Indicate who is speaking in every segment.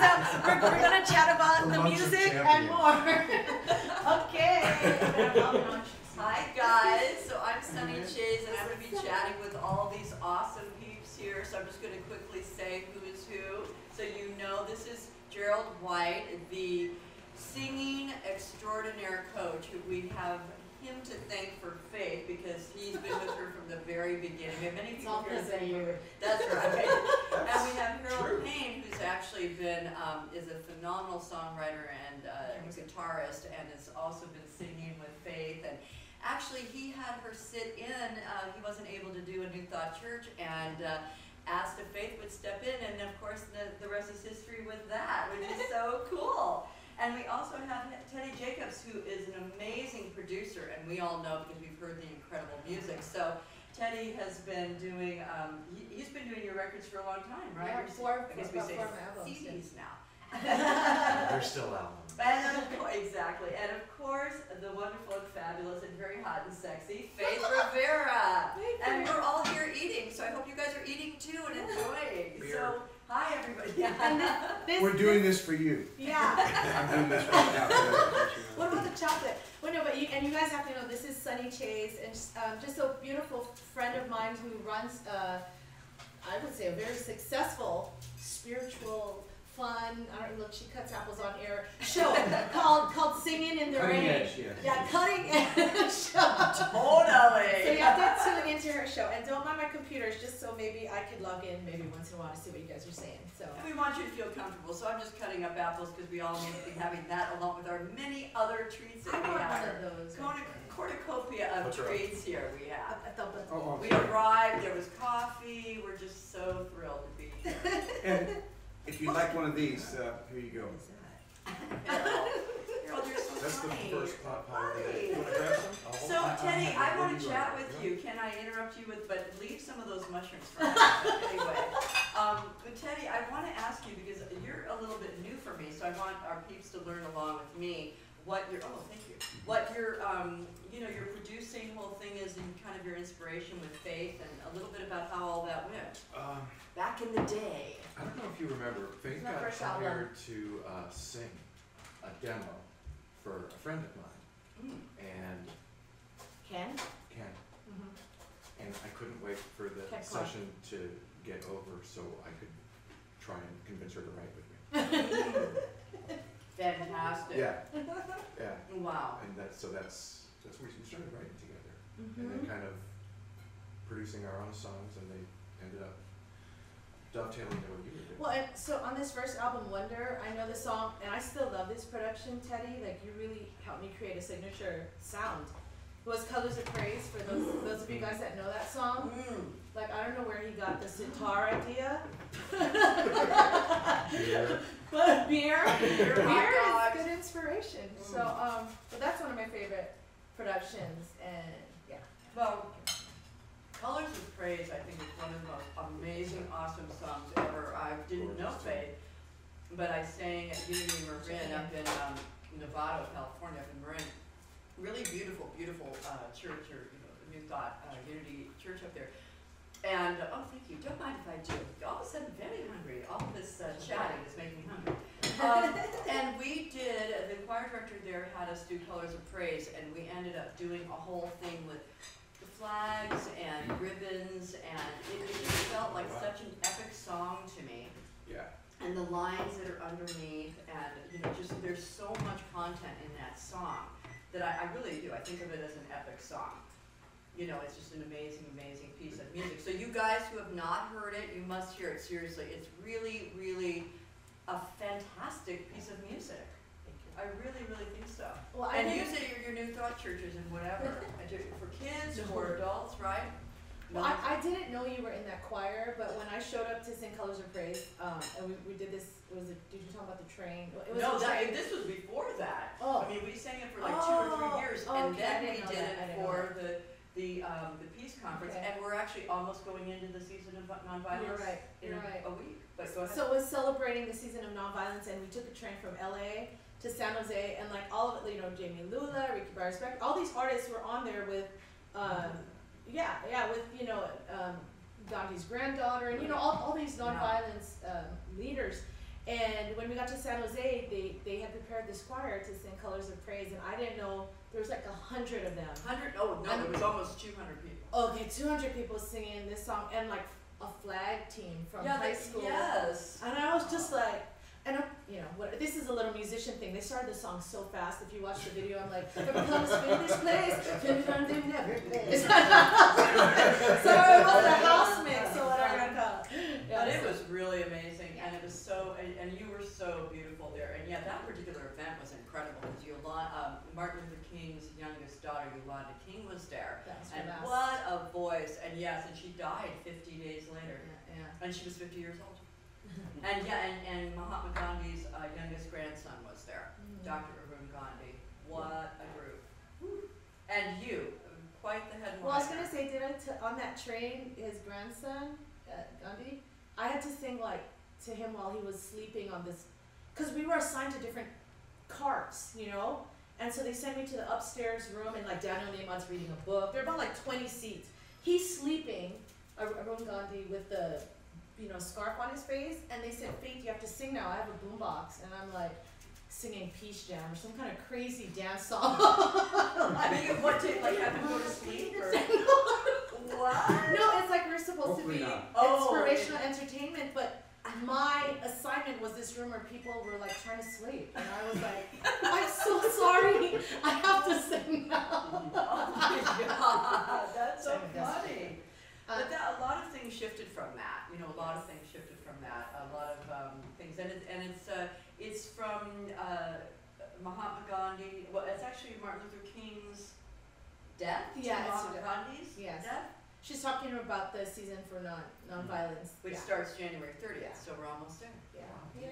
Speaker 1: we're going to chat about the music and more. Okay.
Speaker 2: Hi guys, so I'm Sunny Chase and I'm going to be chatting with all these awesome peeps here. So I'm just going to quickly say who is who. So you know this is Gerald White, the singing extraordinaire coach, who we have him to thank for Faith because he's been with her from the very beginning. We have many people here that you. That's right. And we have Harold Payne, who's actually been is a phenomenal songwriter and guitarist, and has also been singing with Faith. And actually, he had her sit in. He wasn't able to do a New Thought Church, and asked if Faith would step in, and of course, the rest is history with that, which is so cool. And we also have Teddy Jacobs, who is an amazing producer, and we all know because we've heard the incredible music. So Teddy has been doing, he's been doing your records for a long time, right?
Speaker 1: Yeah,
Speaker 2: I guess we say
Speaker 1: albums,
Speaker 2: CDs now.
Speaker 3: They're still albums.
Speaker 2: And exactly. And of course, the wonderful and fabulous and very hot and sexy Faith Rivera. And we're all here eating, so I hope you guys are eating too and enjoying. So, hi everybody. Yeah.
Speaker 4: We're doing this for you.
Speaker 1: Yeah.
Speaker 4: I'm doing this right now.
Speaker 1: What about the chocolate? Well, no, but you guys have to know this is Sunny Chase, and just a beautiful friend of mine who runs, I would say, a very successful spiritual, fun, I don't know if she cuts apples on air, show called Singing in the
Speaker 4: Cutting
Speaker 1: Rain.
Speaker 4: edge,
Speaker 1: Yeah, cutting edge show.
Speaker 2: Totally.
Speaker 1: So you have to tune into her show, and don't mind my computers, just so maybe I could log in maybe once in a while to see what you guys are saying. So.
Speaker 2: And we want you to feel comfortable, so I'm just cutting up apples because we all need to be having that along with our many other treats that we have.
Speaker 1: One of those.
Speaker 2: Cornucopia of treats here we have. We
Speaker 4: sorry.
Speaker 2: arrived, there was coffee, we're just so thrilled to be here.
Speaker 4: And if you'd like one of these, here you go.
Speaker 2: Harold, you're so
Speaker 3: That's
Speaker 2: funny.
Speaker 3: the first pot pie of the day. You want to grab some? I'll hold
Speaker 2: So,
Speaker 3: it.
Speaker 2: Teddy, I want to chat with you. Can I interrupt you with, but leave some of those mushrooms for me. Anyway, but Teddy, I want to ask you, because you're a little bit new for me, so I want our peeps to learn along with me what your, thank you, what your, your producing whole thing is, and kind of your inspiration with Faith, and a little bit about how all that went. Back in the day.
Speaker 3: I don't know if you remember, Faith got hired to sing a demo for a friend of mine, and
Speaker 1: Ken?
Speaker 3: and I couldn't wait for the session to get over so I could try and convince her to write with me.
Speaker 2: Fantastic.
Speaker 3: Yeah.
Speaker 2: Wow.
Speaker 3: And that's where we started writing together, and then kind of producing our own songs, and they ended up dovetailing into what you were doing.
Speaker 1: Well, and so on this first album, Wonder, I know the song, and I still love this production, Teddy. Like, you really helped me create a signature sound. It was Colors of Praise, for those of you guys that know that song. Like, I don't know where he got the sitar idea. But beer is good inspiration. So, but that's one of my favorite productions, and yeah.
Speaker 2: Well, Colors of Praise, I think, is one of the most amazing, awesome songs ever. I didn't know Faith, but I sang at Unity Marin up in Nevada, California, up in Marin. Really beautiful, beautiful church, or New Thought Unity Church up there. And thank you. Don't mind if I do. All of a sudden, very hungry. All of this chatting is making me hungry. And we did. The choir director there had us do Colors of Praise, and we ended up doing a whole thing with the flags and ribbons, and it just felt like such an epic song to me.
Speaker 3: Yeah.
Speaker 2: And the lines that are underneath, and just there's so much content in that song that I really do. I think of it as an epic song. It's just an amazing, amazing piece of music. So you guys who have not heard it, you must hear it, seriously. It's really, really a fantastic piece of music. I really, really think so. Well, and use it at your New Thought churches and whatever. For kids or adults, right?
Speaker 1: Well, I didn't know you were in that choir, but when I showed up to sing Colors of Praise, and we did this, did you talk about the train? It was
Speaker 2: this was before that.
Speaker 1: Oh.
Speaker 2: I mean, we sang it for like 2 or 3 years, and then we did it for the Peace Conference, and we're actually almost going into the season of nonviolence.
Speaker 1: You're right.
Speaker 2: A week. But go ahead.
Speaker 1: So it was celebrating the season of nonviolence, and we took a train from LA to San Jose, and like all of it, Jamie Lula, Ricky Barnes, all these artists were on there with, with Gandhi's granddaughter, and all these nonviolence leaders. And when we got to San Jose, they had prepared this choir to sing Colors of Praise, and I didn't know there was like 100 of them.
Speaker 2: 100? Oh no, there was almost 200 people.
Speaker 1: Okay, 200 people singing this song, and like a flag team from high school.
Speaker 2: Yes.
Speaker 1: And I was just like, and I'm, you know, this is a little musician thing. They started the song so fast. If you watch the video, I'm like, every color's in this place, every time they never place. So it was a house mix, so what I'm gonna call it. Yeah,
Speaker 2: But it was really amazing, and it was so, and you were so beautiful there. And yeah, that particular event was incredible because Martin Luther King's youngest daughter, Yolanda King, was there. And what a voice! And yes, and she died 50 days later.
Speaker 1: Yeah.
Speaker 2: And she was 50 years old. And yeah, and Mahatma Gandhi's youngest grandson was there, Dr. Arun Gandhi. What a group! And you, quite the headliner.
Speaker 1: Well, I was gonna say, on that train, his grandson, Gandhi, I had to sing like to him while he was sleeping on this, because we were assigned to different carts, you know. And so they sent me to the upstairs room, and like Daniel Neyman's reading a book. There are about like 20 seats. He's sleeping, Arun Gandhi, with the scarf on his face, and they said, Faith, you have to sing now. I have a boombox, and I'm like singing Peace Jam or some kind of crazy dance song.
Speaker 2: I mean, what to like have him go to sleep or what?
Speaker 1: No, it's like we're supposed
Speaker 4: Hopefully
Speaker 1: to be
Speaker 4: not.
Speaker 1: inspirational entertainment, but my assignment was this room where people were like trying to sleep, and I was like, I'm so sorry, I have to sing now.
Speaker 2: Oh my God, that's so funny. But a lot of things shifted from that. A lot of things shifted from that. A lot of things, and it's from Mahatma Gandhi. Well, it's actually Martin Luther King's death.
Speaker 1: Yeah, it's
Speaker 2: Mahatma Gandhi's death.
Speaker 1: She's talking about the season for non-violence,
Speaker 2: which starts January 30th. So we're almost there.
Speaker 1: Yeah.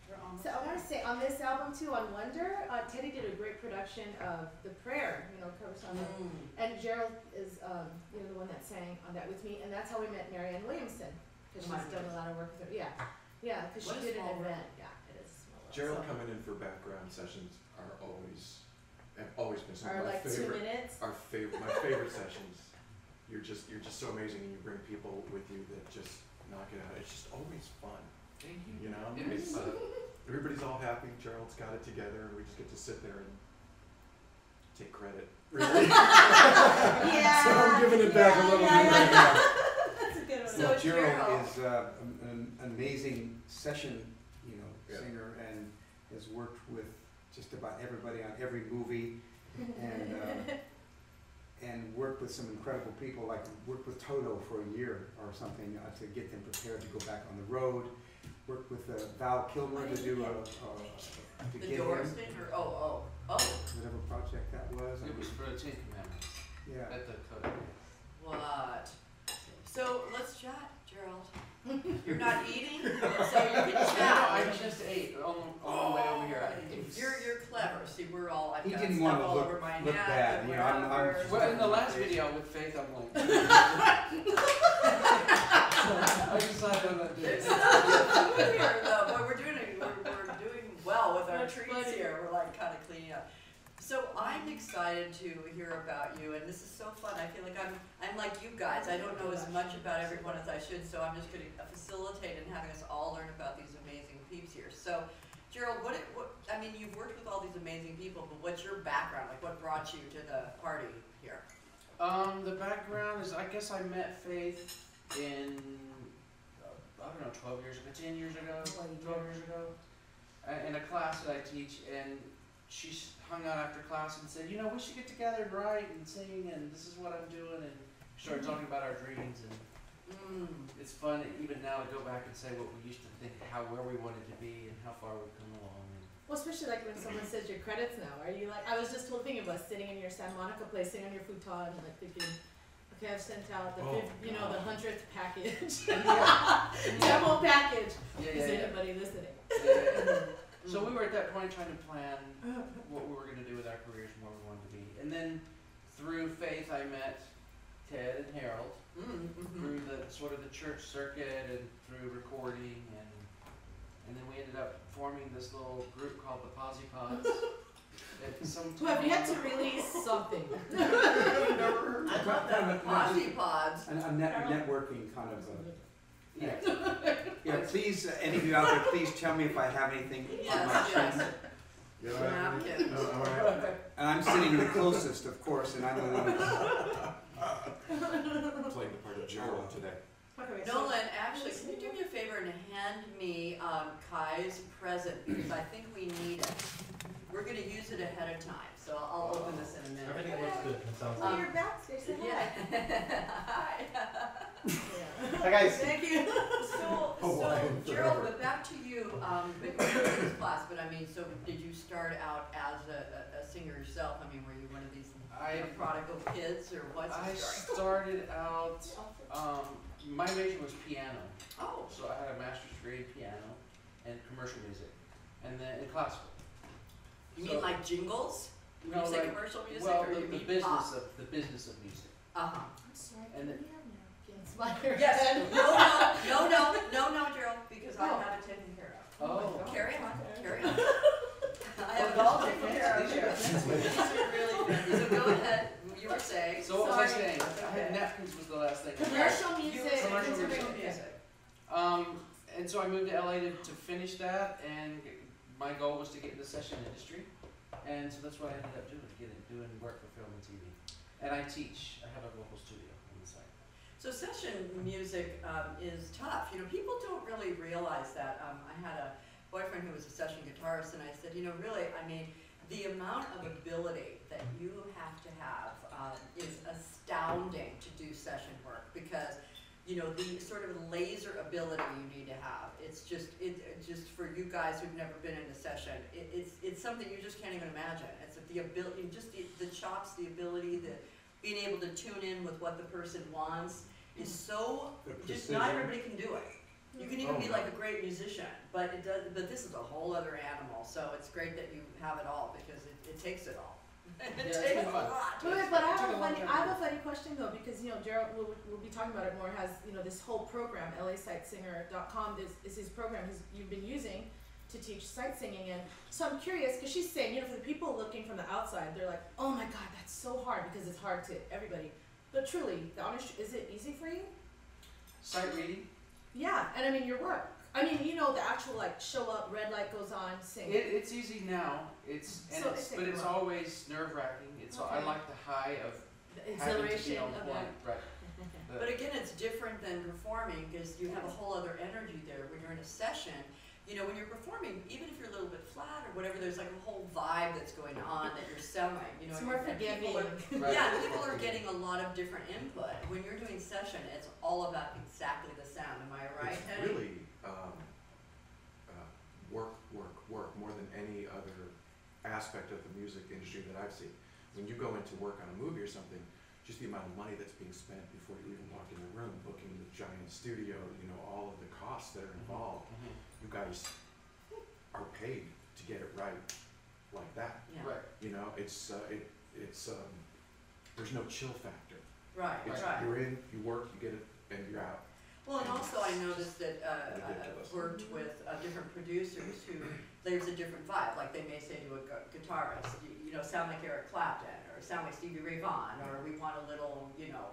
Speaker 2: We're almost
Speaker 1: So I want to say on this album too, on Wonder, Teddy did a great production of the prayer, cover song. And Gerald is, the one that sang on that with me, and that's how we met Marianne Williamson, because she's done a lot of work with her. Yeah, because she did an event. Yeah, it is a small world.
Speaker 3: Gerald coming in for background sessions have always been some
Speaker 1: Are
Speaker 3: of my
Speaker 1: like
Speaker 3: favorite.
Speaker 1: 2 minutes.
Speaker 3: My favorite sessions. You're just so amazing, and you bring people with you that just knock it out. It's just always fun.
Speaker 5: Thank you.
Speaker 3: It's, everybody's all happy. Gerald's got it together, and we just get to sit there and take credit. Really?
Speaker 1: Yeah.
Speaker 4: So I'm giving it back a little bit right now.
Speaker 1: That's a good one.
Speaker 2: So
Speaker 4: Well, Gerald
Speaker 2: Gerald.
Speaker 4: is an amazing session, singer, and has worked with just about everybody on every movie, and worked with some incredible people, like worked with Toto for a year or something to get them prepared to go back on the road. Worked with Val Kilmer to do to
Speaker 2: The
Speaker 4: get
Speaker 2: Doors
Speaker 4: him,
Speaker 2: thing, or
Speaker 4: whatever project that was.
Speaker 5: It was for the 10 Commandments
Speaker 4: Yeah.
Speaker 5: at the code.
Speaker 2: what? So let's chat, Gerald. You're not eating, so you can chat.
Speaker 5: I just ate on the way over here.
Speaker 2: You're clever. See, we're all. I've
Speaker 4: He
Speaker 2: got
Speaker 4: didn't
Speaker 2: stuff
Speaker 4: wanna
Speaker 2: all
Speaker 4: look-
Speaker 2: over my
Speaker 4: look
Speaker 2: neck
Speaker 4: bad,
Speaker 2: and
Speaker 4: you know, I'm-
Speaker 2: whatever.
Speaker 5: Well, in the last video with Faith, I'm like, I decided on that
Speaker 2: There's
Speaker 5: day.
Speaker 2: some food here, though. But we're doing well with our
Speaker 1: That's
Speaker 2: treats
Speaker 1: funny.
Speaker 2: here. We're like kind of cleaning up. So I'm excited to hear about you, and this is so fun. I feel like I'm like you guys. I don't know as much about everyone as I should, so I'm just going to facilitate and having us all learn about these amazing peeps here. So, Gerald, I mean, you've worked with all these amazing people, but what's your background? Like, what brought you to the party here?
Speaker 5: The background is, I guess I met Faith in, I don't know, 12 years ago, 10 years ago, 12 years ago, in a class that I teach, and she hung out after class and said, we should get together and write and sing, and this is what I'm doing, and started talking about our dreams, and it's fun even now to go back and say what we used to think, where we wanted to be, and how far we've come along.
Speaker 1: Well, especially like when someone says your credits now. Are you like, I was just thinking about sitting in your Santa Monica place, sitting on your futon, and like thinking, okay, I've sent out the the 100th package, demo package. Is anybody listening?
Speaker 5: So we were at that point trying to plan what we were going to do with our careers and where we wanted to be. And then through Faith, I met Ted and Harold through the sort of the church circuit and through recording, and then we ended up forming this little group called the Posy Pods.
Speaker 1: Who have yet to release something.
Speaker 2: I love that. Posy Pods.
Speaker 4: A networking kind of Yeah, please, any of you out there, please tell me if I have anything on my
Speaker 2: Yes,
Speaker 4: chin.
Speaker 3: You all right?
Speaker 2: Napkins.
Speaker 3: Oh, all right.
Speaker 4: And I'm sitting the closest, of course, and I'm the one who's...
Speaker 3: Playing the part of Gerald today.
Speaker 1: Okay, so-
Speaker 2: Nolan, actually, can you do me a favor and hand me Kai's present, because I think we need it. We're gonna use it ahead of time, so I'll open this in a minute.
Speaker 6: Everything looks good. It sounds
Speaker 1: Oh,
Speaker 6: good.
Speaker 1: you're backstage, say hi.
Speaker 2: Yeah. Hi.
Speaker 1: Yeah.
Speaker 6: Hi guys.
Speaker 1: Thank you.
Speaker 2: So Gerald, but back to you, but you were in this class, but I mean, so did you start out as a singer yourself? I mean, were you one of these prodigal kids, or what's
Speaker 5: I
Speaker 2: the story?
Speaker 5: started out, my major was piano.
Speaker 2: Oh,
Speaker 5: So I had a master's degree in piano and commercial music, and then in classical.
Speaker 2: you
Speaker 5: So-
Speaker 2: mean like jingles? When
Speaker 5: No,
Speaker 2: you say
Speaker 5: like-
Speaker 2: commercial music,
Speaker 5: Well,
Speaker 2: or you
Speaker 5: the
Speaker 2: mean
Speaker 5: business
Speaker 2: pop?
Speaker 5: of the business of music.
Speaker 2: Uh-huh.
Speaker 1: I'm sorry,
Speaker 5: And
Speaker 1: what
Speaker 5: the-
Speaker 1: do you have now? Getting smaller.
Speaker 2: Yes, no, Gerald, because I
Speaker 1: Oh.
Speaker 2: have it taken care of.
Speaker 5: Oh.
Speaker 2: Carry on, carry on. I have it
Speaker 5: Well,
Speaker 2: all
Speaker 5: these are
Speaker 2: taken care of.
Speaker 5: fancy, these are fancy.
Speaker 2: These are really fancy, so go ahead, you were saying.
Speaker 5: So what was I
Speaker 2: Sorry.
Speaker 5: saying? I
Speaker 2: Okay.
Speaker 5: had napkins was the last thing.
Speaker 1: Commercial
Speaker 2: You
Speaker 1: music.
Speaker 2: were saying
Speaker 5: Commercial
Speaker 2: commercial
Speaker 5: music.
Speaker 2: music.
Speaker 5: And so I moved to LA to finish that, and my goal was to get in the session industry, and so that's what I ended up doing, doing work for film and TV. And I teach. I have a local studio on the side.
Speaker 2: So session music is tough. You know, people don't really realize that. I had a boyfriend who was a session guitarist, and I said, you know, really, I mean, the amount of ability that you have to have is astounding to do session work, because, you know, the sort of laser ability you need to have. It's just, just for you guys who've never been in a session, it's something you just can't even imagine. It's the ability, just the chops, the ability, being able to tune in with what the person wants is so,
Speaker 3: The
Speaker 2: just not
Speaker 3: precision.
Speaker 2: everybody can do it. You can even
Speaker 3: Oh,
Speaker 2: be
Speaker 3: no.
Speaker 2: like a great musician, but it does, but this is a whole other animal, so it's great that you have it all, because it takes it all. It
Speaker 5: it's
Speaker 2: takes
Speaker 5: been
Speaker 2: a
Speaker 5: fun.
Speaker 2: lot.
Speaker 1: Wait, but I
Speaker 5: It took
Speaker 1: have
Speaker 5: a
Speaker 1: a
Speaker 5: long
Speaker 1: funny,
Speaker 5: time
Speaker 1: I
Speaker 5: to
Speaker 1: have a funny question though, because, you know, Gerald, we'll be talking about it more, has, you know, this whole program, LASightSinger.com is his program you've been using to teach sight singing. And so I'm curious, because she's saying, you know, for the people looking from the outside, they're like, oh my God, that's so hard, because it's hard to everybody. But truly, the honest, is it easy for you?
Speaker 5: Sight reading.
Speaker 1: Yeah, and I mean your work. I mean, you know, the actual like show up, red light goes on, sing.
Speaker 5: It's easy now.
Speaker 1: So
Speaker 5: But it's
Speaker 1: wrong.
Speaker 5: always nerve wracking. I
Speaker 1: Okay.
Speaker 5: like the high of
Speaker 1: The
Speaker 5: having to be
Speaker 1: exhilaration
Speaker 5: on
Speaker 1: of
Speaker 5: point.
Speaker 1: that.
Speaker 5: Right.
Speaker 2: But again, it's different than performing, because you have a whole other energy there when you're in a session. You know, when you're performing, even if you're a little bit flat or whatever, there's like a whole vibe that's going on that you're selling. You know,
Speaker 1: It's more
Speaker 2: and people
Speaker 1: forgiving.
Speaker 2: are,
Speaker 5: Right.
Speaker 2: yeah, people are getting a lot of different input. When you're doing session, it's all about exactly the sound. Am I right?
Speaker 3: It's
Speaker 2: Eddie?
Speaker 3: really work more than any other aspect of the music industry that I've seen. When you go into work on a movie or something, just the amount of money that's being spent before you even walk in the room, booking the giant studio, you know, all of the costs that are involved. You guys are paid to get it right like that.
Speaker 2: Yeah.
Speaker 5: Right.
Speaker 3: You know, it's there's no chill factor.
Speaker 2: Right,
Speaker 3: It's,
Speaker 2: right.
Speaker 3: You're in, you work, you get it, and you're out.
Speaker 2: Well, and also I noticed that
Speaker 3: Ridiculous.
Speaker 2: I've worked with different producers who, there's a different vibe. Like they may say to a guitarist, you know, sound like Eric Clapton, or sound like Stevie Ray Vaughan, or we want a little, you know,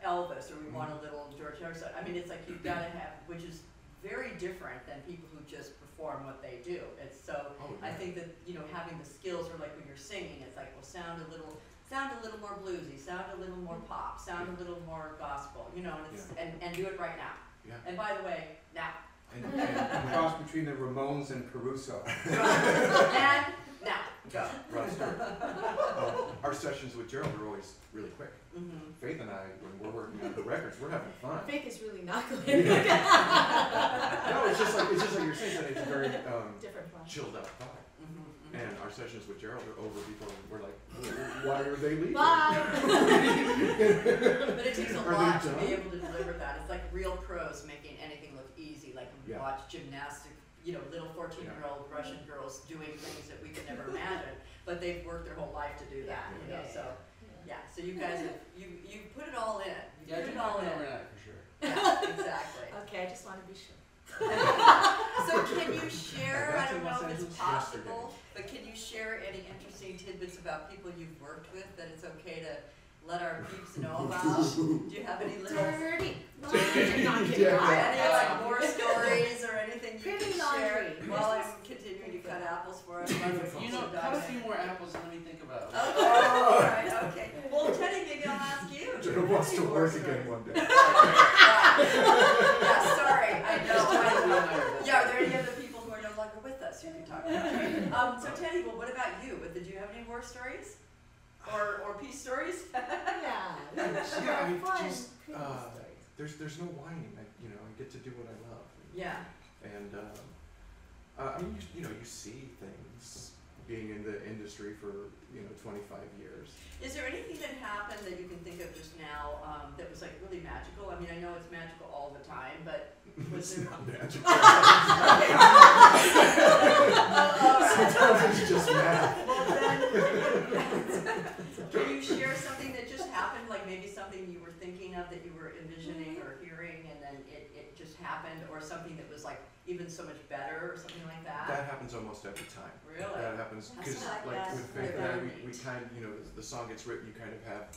Speaker 2: Elvis, or we want a little George Harrison. I mean, it's like you've got to have, which is very different than people who just perform what they do. It's so,
Speaker 3: Oh,
Speaker 2: I
Speaker 3: yeah.
Speaker 2: think that, you know, having the skills, or like when you're singing, it's like, well, sound a little more bluesy, sound a little more pop, sound a little more gospel, you know, and it's, and do it right now.
Speaker 3: Yeah.
Speaker 2: And by the way, now.
Speaker 4: A cross between the Ramones and Caruso.
Speaker 2: And now, go.
Speaker 3: Rough start. Our sessions with Gerald are always really quick.
Speaker 2: Mm-hmm.
Speaker 3: Faith and I, when we're working on the records, we're having fun.
Speaker 1: Faith is really not good.
Speaker 3: No, it's just like you're saying, that it's a very
Speaker 1: Different fun.
Speaker 3: chilled out vibe.
Speaker 2: Mm-hmm.
Speaker 3: And our sessions with Gerald are over before we're like, why are they leaving?
Speaker 1: Bye.
Speaker 2: But it takes a
Speaker 3: Are they
Speaker 2: lot to
Speaker 3: done?
Speaker 2: be able to deliver that. It's like real pros making anything look easy. Like when we
Speaker 3: Yeah.
Speaker 2: watch gymnastic, you know, little 14-year-old Russian girls doing things that we could never imagine, but they've worked their whole life to do that. You know, so yeah. So you guys have you put it all in. You
Speaker 5: Yeah, I
Speaker 2: put
Speaker 5: did
Speaker 2: it all in.
Speaker 5: overnight for sure.
Speaker 2: Yeah, exactly.
Speaker 1: Okay, I just want to be sure.
Speaker 2: So can you share, I
Speaker 3: I got to
Speaker 2: don't know
Speaker 3: Los
Speaker 2: if it's
Speaker 3: Angeles
Speaker 2: possible, but can you share any interesting tidbits about people you've worked with that it's okay to, let our peeps know about? Do you have any little
Speaker 1: Dirty laundry. Not kidding.
Speaker 2: any like war stories or anything you
Speaker 1: Pretty
Speaker 2: can share
Speaker 1: laundry.
Speaker 2: while I'm continuing to cut apples for us?
Speaker 5: You know, cut a few more apples and let me think about it.
Speaker 2: Okay, all right, okay. Well, Teddy, maybe I'll ask you.
Speaker 3: Joe wants to work again one day.
Speaker 2: Yeah, sorry, I know. Yeah, are there any other people who are no longer with us who can talk about? So Teddy, well, what about you? Did you have any war stories? Or peace stories?
Speaker 1: Yeah.
Speaker 3: Yeah, I mean,
Speaker 1: Fun.
Speaker 3: just,
Speaker 1: Pretty stories.
Speaker 3: there's no whining. I get to do what I love.
Speaker 2: Yeah.
Speaker 3: And I mean, you see things being in the industry for 25 years.
Speaker 2: Is there anything that happened that you can think of just now that was like really magical? I mean, I know it's magical all the time, but was
Speaker 3: It's
Speaker 2: there?
Speaker 3: not magical.
Speaker 2: All right.
Speaker 3: Sometimes it's just math.
Speaker 2: Well, then, can you share something that just happened, like maybe something you were thinking of that you were envisioning or hearing, and then it just happened, or something that was like even so much better, or something like that?
Speaker 3: That happens almost every time.
Speaker 2: Really?
Speaker 3: That happens because,
Speaker 2: That's
Speaker 3: like,
Speaker 2: not
Speaker 3: with
Speaker 2: bad.
Speaker 3: Faith and I,
Speaker 2: Very
Speaker 3: we
Speaker 2: neat.
Speaker 3: kind of, the song gets written, you kind of have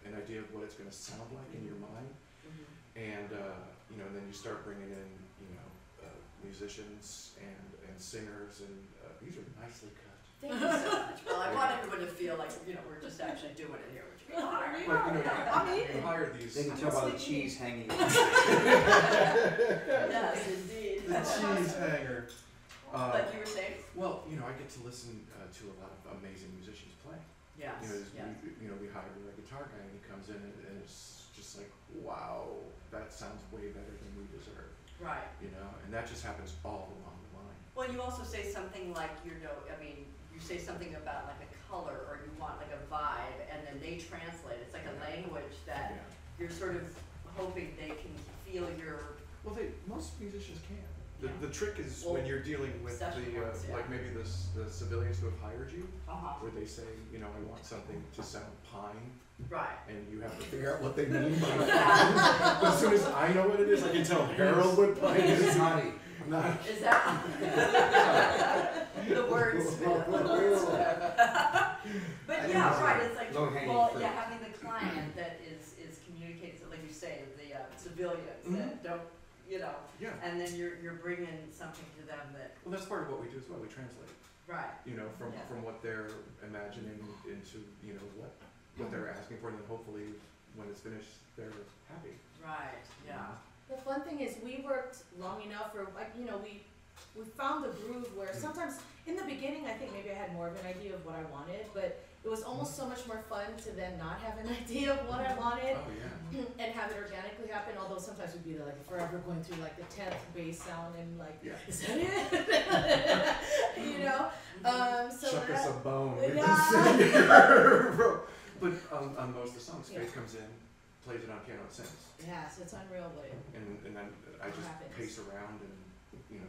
Speaker 3: an idea of what it's going to sound like in your mind,
Speaker 2: Mhm.
Speaker 3: and and then you start bringing in, musicians and singers, and these are nicely cut.
Speaker 2: Thank you so much. Well, I want everyone to feel like, we're just actually doing it here, which we are.
Speaker 3: Like, you hire these.
Speaker 4: They can tell by the cheese hanging.
Speaker 2: Yes, indeed.
Speaker 3: The cheese hanger.
Speaker 2: But you were saying?
Speaker 3: Well, I get to listen to a lot of amazing musicians play.
Speaker 2: Yes, yes.
Speaker 3: We hire a guitar guy, and he comes in, and it's just like, wow, that sounds way better than we deserve.
Speaker 2: Right.
Speaker 3: And that just happens all along the line.
Speaker 2: Well, you also say something like, you say something about like a color, or you want like a vibe, and then they translate. It's like a language that you're sort of hoping they can feel your.
Speaker 3: Well, most musicians can.
Speaker 2: Yeah.
Speaker 3: The trick is
Speaker 2: Well,
Speaker 3: when you're dealing with
Speaker 2: session works, yeah.
Speaker 3: like maybe the civilians who have hired you,
Speaker 2: Uh-huh.
Speaker 3: where they say, I want something to sound pine,
Speaker 2: Right.
Speaker 3: and you have to figure out what they mean by
Speaker 2: Yeah.
Speaker 3: that. But as soon as I know what it is, I can tell Harold what pine is.
Speaker 4: It's naughty.
Speaker 3: Not.
Speaker 2: Is that the words? But yeah, right. It's like
Speaker 4: Low-hanging fruit.
Speaker 2: having the client that is communicating, so like you say, the civilians that don't,
Speaker 3: Yeah.
Speaker 2: and then you're bringing something to them that.
Speaker 3: Well, that's part of what we do as well. We translate.
Speaker 2: Right.
Speaker 3: From what they're imagining into what they're asking for, and then hopefully when it's finished, they're happy.
Speaker 2: Right. Yeah.
Speaker 1: The fun thing is we worked long enough, or we found the groove where sometimes in the beginning I think maybe I had more of an idea of what I wanted, but it was almost so much more fun to then not have an idea of what I wanted
Speaker 3: Oh yeah.
Speaker 1: and have it organically happen. Although sometimes we'd be like forever going through like the 10th bass sound and like,
Speaker 3: Yeah.
Speaker 1: is that it? So
Speaker 3: Chuck us a bone.
Speaker 1: Yeah.
Speaker 3: But on most of the songs,
Speaker 1: Yeah.
Speaker 3: Faith comes in, plays it on piano, and sings.
Speaker 1: Yeah, so it's unreal what it
Speaker 3: And then I just
Speaker 1: happens.
Speaker 3: pace around and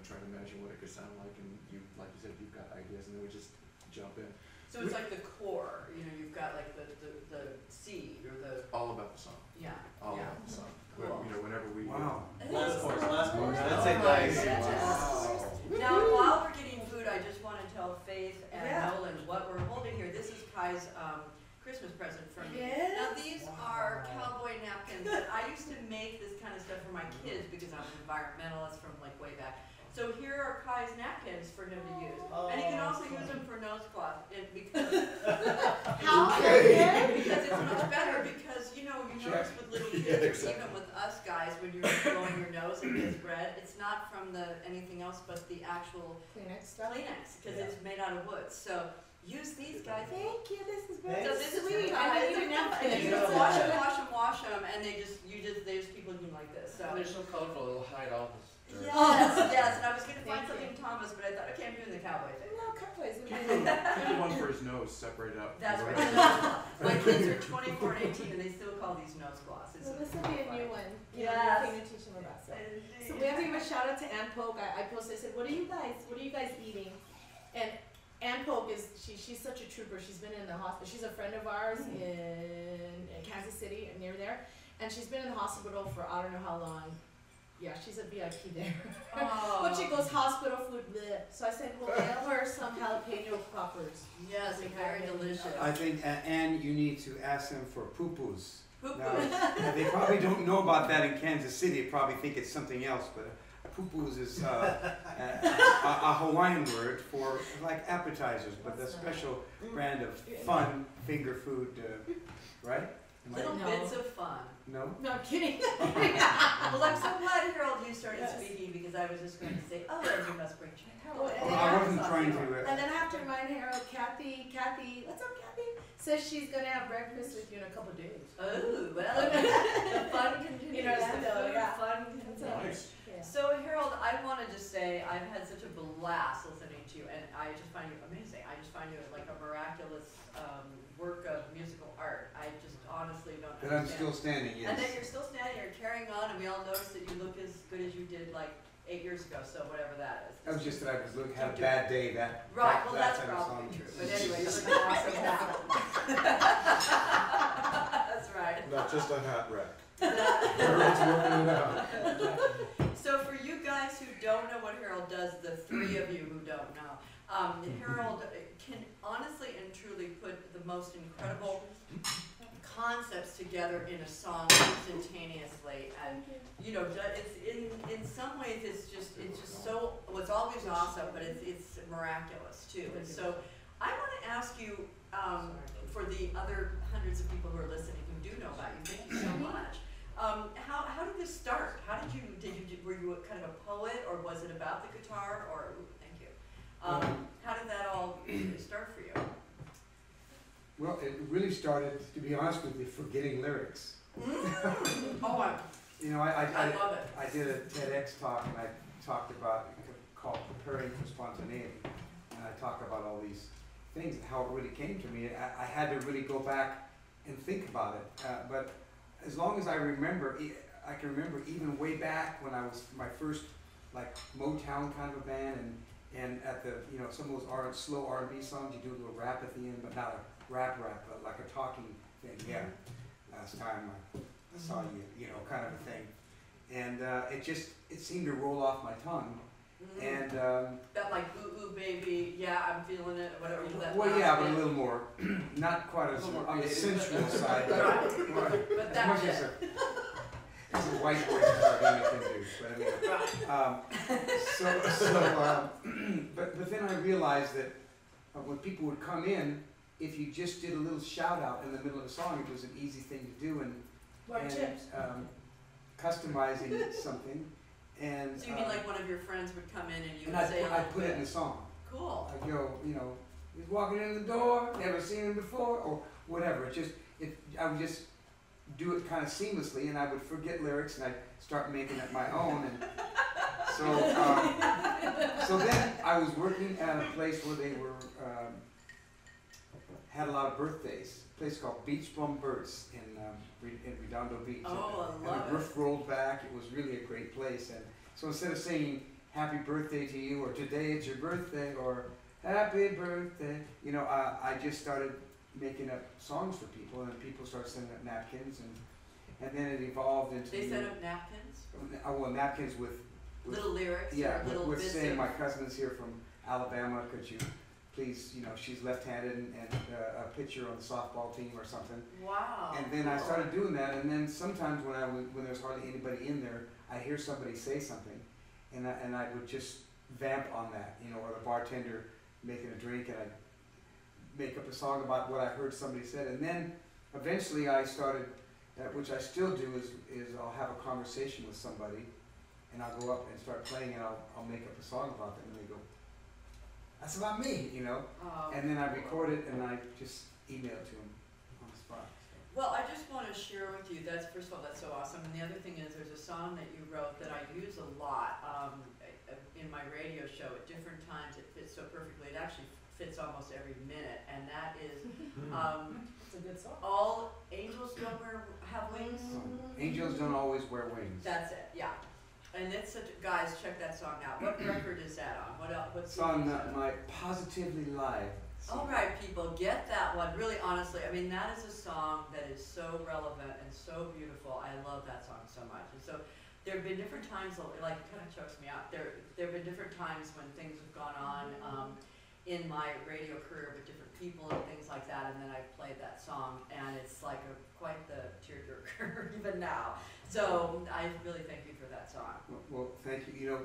Speaker 3: try to imagine what it could sound like, and like you said, you've got ideas, and then we just jump in.
Speaker 2: So it's like the core. You've got like the seed or the.
Speaker 3: All about the song. All
Speaker 2: Yeah.
Speaker 3: about the song.
Speaker 2: Cool.
Speaker 3: Whenever we.
Speaker 4: Wow.
Speaker 6: Last course. That's
Speaker 2: Oh,
Speaker 6: it, guys.
Speaker 2: fantastic. Now, while we're getting food, I just want to tell Faith and Nolan what we're holding here. This is Kai's Christmas present from me.
Speaker 1: Yes.
Speaker 2: Now, these are cowboy napkins that I used to make this kind of stuff for my kids because I'm an environmentalist from like way back. So here are Kai's napkins for him to use. And he can also use them for nose cloth because
Speaker 1: How?
Speaker 2: because it's much better because you notice with little kids
Speaker 3: Yeah,
Speaker 2: or
Speaker 3: exactly.
Speaker 2: even with us guys when you're blowing your nose and it's red, it's not from anything else but the actual
Speaker 1: Kleenex stuff.
Speaker 2: Kleenex because it's made out of wood. So use these guys.
Speaker 1: Thank you, this is very
Speaker 2: So this is
Speaker 1: sweet.
Speaker 2: I
Speaker 1: I didn't even know.
Speaker 2: and you just wash them, and they just keep looking like this. So.
Speaker 5: They're so colorful, it'll hide all this dirt.
Speaker 2: Yes. And I was gonna find
Speaker 1: Thank
Speaker 2: something Thomas, but I thought, okay, I'm doing the cowboy thing.
Speaker 1: No, cowboys.
Speaker 3: The one for his nose separated out.
Speaker 2: That's
Speaker 3: from
Speaker 2: right.
Speaker 3: the rest.
Speaker 2: My kids are 24 and 18, and they still call these nose cloths.
Speaker 1: So this will be a new one.
Speaker 2: Yes.
Speaker 1: Thing to teach them about. So we have to give a shout out to Ann Polk. I posted, I said, what are you guys eating? And Ann Polk she's such a trooper. She's been in the hospital. She's a friend of ours in Kansas City, near there. And she's been in the hospital for I don't know how long. Yeah, she's a VIP there.
Speaker 2: Oh.
Speaker 1: But she goes hospital food, bleh. So I said, well, mail her some jalapeno poppers.
Speaker 2: Yes, very delicious.
Speaker 4: I think, and you need to ask them for poo-poos.
Speaker 2: Poo-poos.
Speaker 4: Now, they probably don't know about that in Kansas City. They probably think it's something else, but poo-poos is a Hawaiian word for like appetizers, but a special brand of fun finger food, right?
Speaker 2: Little
Speaker 1: No.
Speaker 2: bits of fun.
Speaker 4: No?
Speaker 1: No, I'm kidding.
Speaker 2: Well, I'm so glad, Harold, you started speaking because I was just going to say, oh, and you must bring Harold.
Speaker 1: Oh,
Speaker 4: I wasn't trying to.
Speaker 1: And then I have to remind Harold, Kathy, what's up, Kathy? Says she's gonna have breakfast with you in a couple of days.
Speaker 2: Oh, well, the fun continues.
Speaker 1: In Orlando,
Speaker 2: The food
Speaker 1: yeah.
Speaker 2: fun continues.
Speaker 3: Nice.
Speaker 1: Yeah.
Speaker 2: So, Harold, I want to just say I've had such a blast listening to you, and I just find you amazing. I just find you like a miraculous work of musical art. I just honestly don't
Speaker 4: That I'm
Speaker 2: understand.
Speaker 4: still standing, yes.
Speaker 2: And that you're still standing, you're carrying on, and we all noticed that you look as good as you did like 8 years ago, so whatever that is.
Speaker 4: That was just that I was had a bad day. That
Speaker 2: Right, well,
Speaker 4: that
Speaker 2: that's
Speaker 4: type of
Speaker 2: probably
Speaker 4: song.
Speaker 2: true. But anyway, you look awesome now. That's right.
Speaker 3: Not just a hat wreck.
Speaker 1: Harold's
Speaker 3: working it out.
Speaker 2: So for you guys who don't know what Harold does, the 3 of you who don't know, Harold can honestly and truly put the most incredible concepts together in a song instantaneously, and you know, it's in some ways it's just so, well, it's always awesome, but it's miraculous too. And so I want to ask you, for the other hundreds of people who are listening who do know about you, thank you so much. How did this start? How did you were you kind of a poet, or was it about the guitar, or thank you. How did that all start for you?
Speaker 4: Well, it really started, to be honest with you, forgetting lyrics.
Speaker 2: Oh,
Speaker 4: You know,
Speaker 2: I love it.
Speaker 4: I did a TEDx talk, and I talked about called Preparing for Spontaneity, and I talked about all these things and how it really came to me. I had to really go back and think about it. But as long as I remember, I can remember even way back when I was my first like Motown kind of a band, and at the, you know, some of those slow R&B songs, you do a little rap at the end, but not a rap, but like a talking thing. Yeah, last time I saw you, you know, kind of a thing. And it seemed to roll off my tongue. And
Speaker 2: that like ooh ooh baby, yeah, I'm feeling it, whatever. That
Speaker 4: well,
Speaker 2: last
Speaker 4: yeah, but
Speaker 2: bit.
Speaker 4: a little more, not quite as on the sensual side,
Speaker 2: Right.
Speaker 4: but
Speaker 2: But
Speaker 4: as
Speaker 2: that's
Speaker 4: much
Speaker 2: it.
Speaker 4: as a white voice Sardina can do. But I mean, but then I realized that when people would come in, if you just did a little shout out in the middle of a song, it was an easy thing to do, and customizing something. And
Speaker 2: So you mean like one of your friends would come in and you
Speaker 4: and
Speaker 2: would say a
Speaker 4: I
Speaker 2: little
Speaker 4: put it in
Speaker 2: bit?
Speaker 4: the song.
Speaker 2: Cool.
Speaker 4: Like, yo, you know, he's walking in the door, never seen him before, or whatever. I would just do it kind of seamlessly, and I would forget lyrics, and I'd start making it my own. And so then I was working at a place where they were had a lot of birthdays. A place called Beach Bum Birds in Redondo Beach.
Speaker 2: Oh, I
Speaker 4: and
Speaker 2: love
Speaker 4: the roof rolled back. It was really a great place. And so instead of saying happy birthday to you, or today it's your birthday, or happy birthday, you know, I just started making up songs for people, and people started sending up napkins, and then it evolved into
Speaker 2: They sent up napkins?
Speaker 4: well, napkins with
Speaker 2: Little lyrics,
Speaker 4: yeah,
Speaker 2: or little
Speaker 4: with
Speaker 2: bits
Speaker 4: saying
Speaker 2: of...
Speaker 4: my cousin is here from Alabama, could you please, you know, she's left-handed, and a picture on the softball team or something.
Speaker 2: Wow.
Speaker 4: And then I started doing that, and then sometimes when there's hardly anybody in there, I'd hear somebody say something, and I would just vamp on that, you know, or the bartender making a drink, and I'd make up a song about what I heard somebody said. And then eventually I started, which I still do, is I'll have a conversation with somebody, and I'll go up and start playing, and I'll make up a song about them, and they go, that's about me, you know. And then I record it, and I just email it to them on the spot.
Speaker 2: Well, I just want to share with you, first of all, that's so awesome. And the other thing is, there's a song that you wrote that I use a lot in my radio show at different times. It fits so perfectly. It actually fits almost every minute, and that is
Speaker 1: It's a good song.
Speaker 2: All Angels Don't Have Wings.
Speaker 4: Angels don't always wear wings.
Speaker 2: That's it, yeah. And it's such, guys, check that song out. What record is that on? What else? What's
Speaker 4: It's on my Positively Live.
Speaker 2: All right, people, get that one. Really, honestly, I mean, that is a song that is so relevant and so beautiful. I love that song so much. And so there have been different times, like it kind of chokes me out. There have been different times when things have gone on in my radio career with different people and things like that, and then I've played that song, and it's like quite the tearjerker even now. So I really thank you for that song.
Speaker 4: Well, thank you. You know,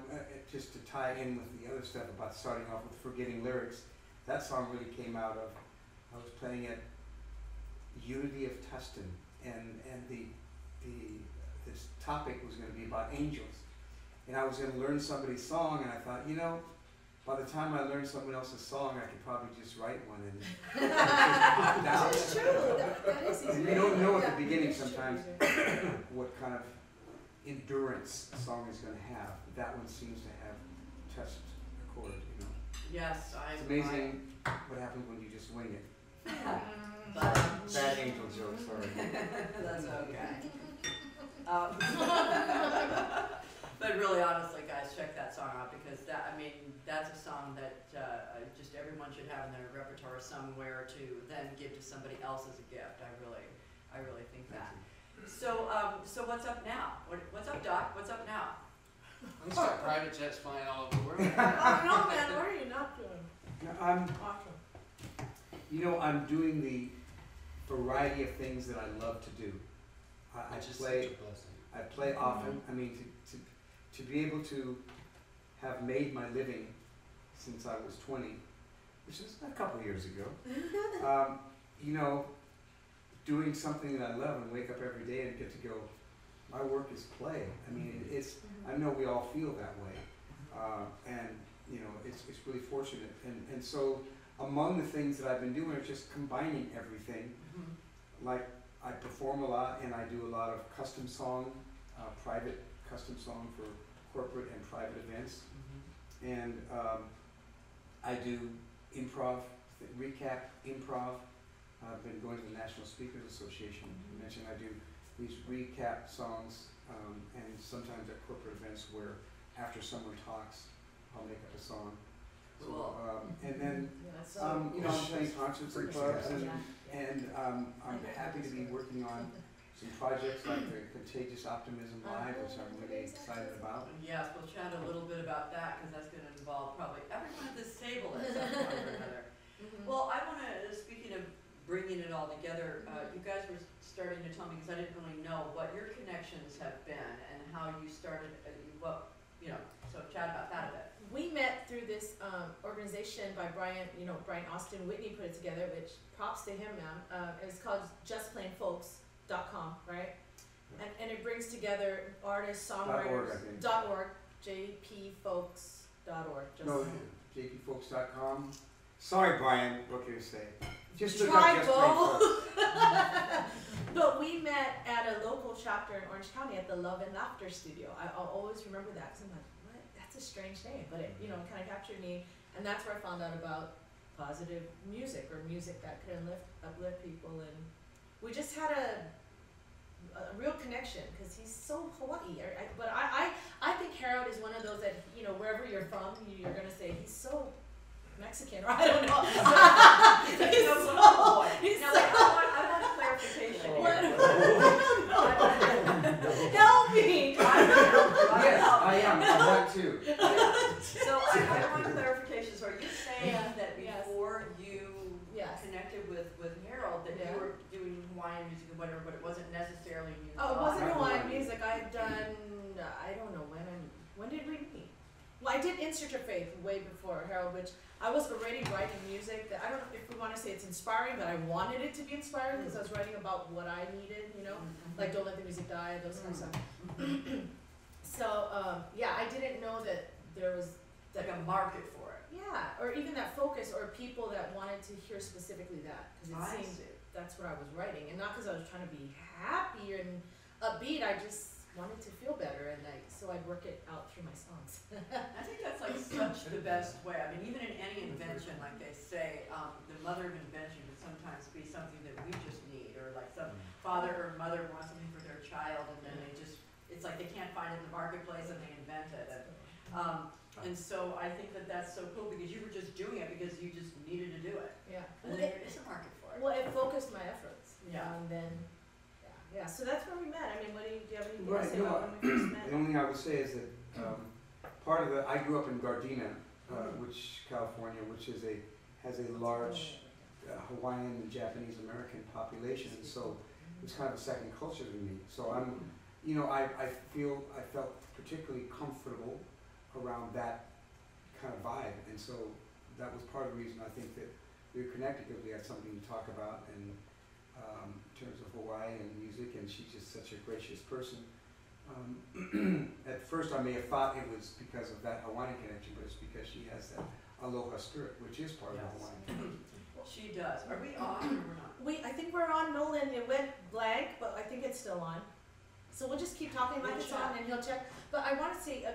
Speaker 4: just to tie in with the other stuff about starting off with forgetting lyrics, that song really came out of, I was playing at Unity of Tustin, and this topic was going to be about angels, and I was going to learn somebody's song, and I thought, you know, by the time I learn someone else's song, I could probably just write one and
Speaker 1: That is true. That is easy.
Speaker 4: and you don't know at the beginning sometimes what kind of endurance a song is going to have. That one seems to have touched a chord, you know.
Speaker 2: Yes,
Speaker 4: It's amazing what happens when you just wing it.
Speaker 2: But
Speaker 4: Bad angel joke, sorry.
Speaker 2: that's okay. But really, honestly, guys, check that song out, because that's a song that just everyone should have in their repertoire somewhere to then give to somebody else as a gift. I really think that. So what's up now? What's up, Doc? What's up now?
Speaker 5: We got private jets flying all over the world.
Speaker 1: Oh no, man, what are you not doing?
Speaker 4: I'm,
Speaker 1: Awesome.
Speaker 4: you know, I'm doing the variety of things that I love to do. I
Speaker 5: Which is
Speaker 4: play.
Speaker 5: such a blessing.
Speaker 4: I play often. I mean, to be able to have made my living since I was 20, which is a couple of years ago, you know, doing something that I love and wake up every day and get to go, my work is play. I mean, I know we all feel that way. And, you know, it's really fortunate. And so among the things that I've been doing are just combining everything. Like, I perform a lot, and I do a lot of custom song, private custom song for corporate and private events. And I do improv, recap improv. I've been going to the National Speakers Association. I mentioned I do these recap songs, and sometimes at corporate events where after someone talks, I'll make up a song.
Speaker 2: Cool.
Speaker 4: And then, you know, I'm playing concerts in clubs, and I'm happy to be working on some projects like the Contagious Optimism Live, which I'm really excited about.
Speaker 2: Yes, we'll chat a little bit about that, because that's going to involve probably everyone at this table at some point or another. Well, I want to, speaking of bringing it all together, you guys were starting to tell me, because I didn't really know what your connections have been and how you started, so chat about that a bit.
Speaker 1: We met through this organization by Brian Austin Whitney put it together, which props to him, man. It's called justplainfolks.com, right? And it brings together artists, songwriters, .org, jpfolks.org.
Speaker 4: No, jpfolks.com. Sorry, Brian, what can you say? Just look
Speaker 1: Try
Speaker 4: up Just Plain
Speaker 1: both.
Speaker 4: Folks.
Speaker 1: But we met at a local chapter in Orange County at the Love and Laughter Studio. I'll always remember that, because I'm like, what? That's a strange name, but it kind of captured me, and that's where I found out about positive music, or music that could uplift people, and we just had a real connection, because he's so Hawaii. But I think Harold is one of those that, wherever you're from, you're gonna say he's so Mexican, or I don't know.
Speaker 2: I want clarification here.
Speaker 1: Help me!
Speaker 4: Yes, I am. I want to.
Speaker 2: So I want clarification. So are you saying that before you connected with Harold, that you were doing Hawaiian music and whatever, but it wasn't necessarily music?
Speaker 1: Oh, it wasn't Hawaiian music. I've done, I don't know when did we meet? Well, I did In Search of Faith way before Harold, which I was already writing music that, I don't know if we want to say it's inspiring, but I wanted it to be inspiring, because I was writing about what I needed, like Don't Let the Music Die, those kind of stuff. So, I didn't know that there was
Speaker 2: like a market for it.
Speaker 1: Yeah, or even that focus, or people that wanted to hear specifically that, because it seemed that's what I was writing, and not because I was trying to be happy and upbeat. I just wanted to feel better, and so I'd work it out through my songs.
Speaker 2: I think that's like such the best way. I mean, even in any invention, like they say, the mother of invention can sometimes be something that we just need, or like some father or mother wants something for their child, and then it's like they can't find it in the marketplace, and they invent it. And so I think that's so cool, because you were just doing it because you just needed to do it.
Speaker 1: Yeah.
Speaker 2: And then there is a market for it.
Speaker 1: Well, it focused my efforts. And then, Yeah, so that's where we met. I mean, do you have anything to
Speaker 4: Right,
Speaker 1: say
Speaker 4: no,
Speaker 1: about when we first met?
Speaker 4: the only thing I would say is that part of I grew up in Gardena, which California, which has a large Hawaiian and Japanese American population, and so it's kind of a second culture to me. So I felt particularly comfortable around that kind of vibe, and so that was part of the reason I think that we were connected, because we had something to talk about in terms of Hawaii and music, and she's just such a gracious person. At first I may have thought it was because of that Hawaiian connection, but it's because she has that aloha spirit, which is part of the Hawaiian connection.
Speaker 2: She does. Are we on or we're not?
Speaker 1: I think we're on Nolan. It went blank, but I think it's still on. So we'll just keep talking like it's on, and he'll check. But I want to say,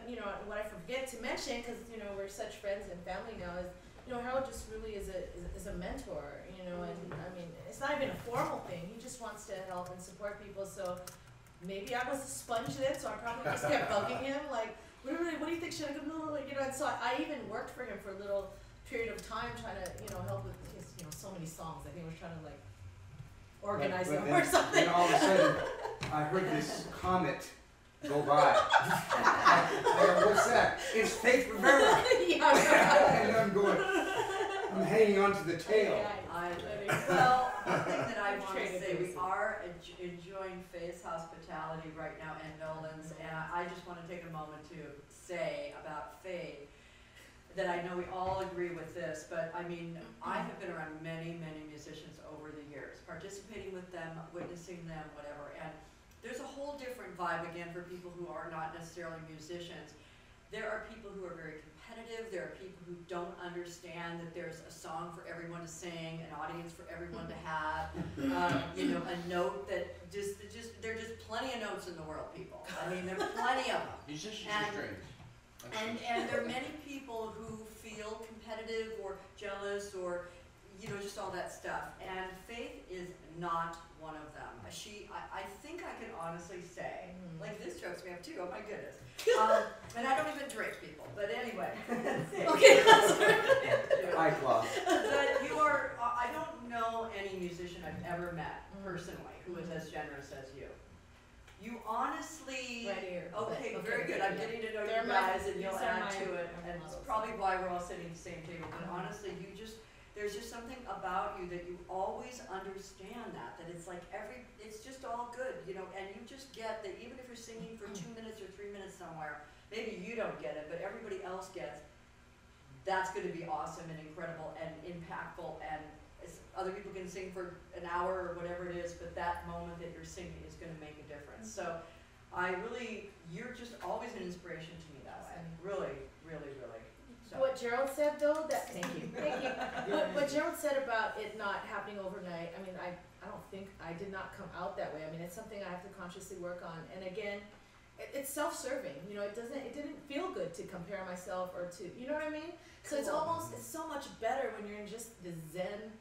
Speaker 1: what I forget to mention, because we're such friends and family now, is Harold just really is a mentor. And I mean, it's not even a formal thing. He just wants to help and support people. So maybe I was a sponge then, so I probably just kept bugging him, like, what do you think should I go? And so I even worked for him for a little period of time, trying to help with his so many songs. I think I was trying to like organize them or something.
Speaker 4: Then all of a sudden, I heard this comet go by. I go, what's that? It's Faith Rivera. And I'm hanging on to the tail.
Speaker 2: Well, one thing that I want to say, we are enjoying Faith's hospitality right now and Nolan's, and I just want to take a moment to say about Faith that I know we all agree with this, but I mean, I have been around many, many musicians over the years, participating with them, witnessing them, whatever, and there's a whole different vibe again for people who are not necessarily musicians. There are people who are very competitive. There are people who don't understand that there's a song for everyone to sing, an audience for everyone to have, a note that there are just plenty of notes in the world, people. I mean, there are plenty of them.
Speaker 5: Musicians are strange.
Speaker 2: And there are many people who feel competitive or jealous or, just all that stuff. And Faith is not one of them. I think I can honestly say, like this chokes me up too, oh my goodness. And I don't even drink, people, but anyway.
Speaker 1: Okay, that's
Speaker 4: Hi, Claude.
Speaker 2: But I don't know any musician I've ever met personally who is as generous as you. You honestly,
Speaker 1: right here.
Speaker 2: okay, very good. I'm getting to know you guys, and you'll add to it, and it's probably why we're all sitting at the same table. But honestly, there's just something about you that you always understand that it's like it's just all good, and you just get that even if you're singing for 2 minutes or 3 minutes somewhere, maybe you don't get it, but everybody else gets. That's going to be awesome and incredible and impactful, and other people can sing for an hour or whatever it is, but that moment that you're singing is going to make a difference. So you're just always an inspiration to me that way. Really, really, really. So.
Speaker 1: What Gerald said though, thank you. What Gerald said about it not happening overnight, I mean, I did not come out that way. I mean, it's something I have to consciously work on. And again, it's self-serving. It didn't feel good to compare myself or to, you know what I mean? So it's so much better when you're in just the Zen,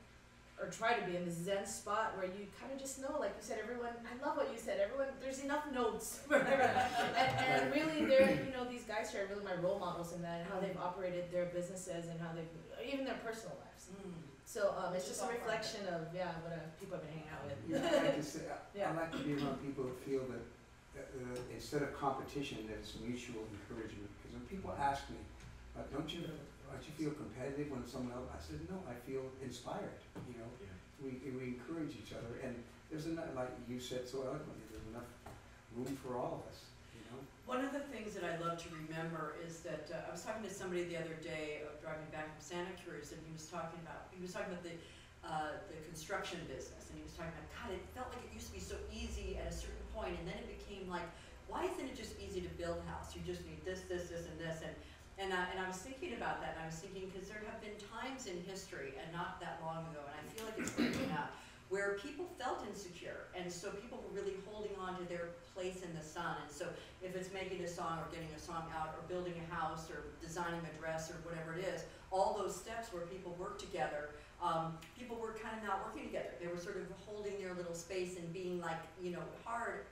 Speaker 1: or try to be in the Zen spot where you kind of just know, like you said, everyone, I love what you said, there's enough notes for everyone. And really, these guys here are really my role models in that, and how they've operated their businesses and how even their personal lives. So it's just a reflection of, what people I've been hanging out with.
Speaker 4: I like to be around people who feel that instead of competition, that it's mutual encouragement. Because when people ask me, don't you feel competitive when someone else? I said, no, I feel inspired. We encourage each other, and there's enough, like you said so eloquently, there's enough room for all of us.
Speaker 2: One of the things that I love to remember is that I was talking to somebody the other day driving back from Santa Cruz, and he was talking about the construction business, and he was talking about, God, it felt like it used to be so easy at a certain point, and then it became like, why isn't it just easy to build a house? You just need this, this, this, and this, and I was thinking about that, and I was thinking, because there have been times in history, and not that long ago, and I feel like it's breaking up, where people felt insecure, and so people were really holding on to their place in the sun. And so if it's making a song or getting a song out or building a house or designing a dress or whatever it is, all those steps where people work together, people were kind of not working together. They were sort of holding their little space and being like, hard.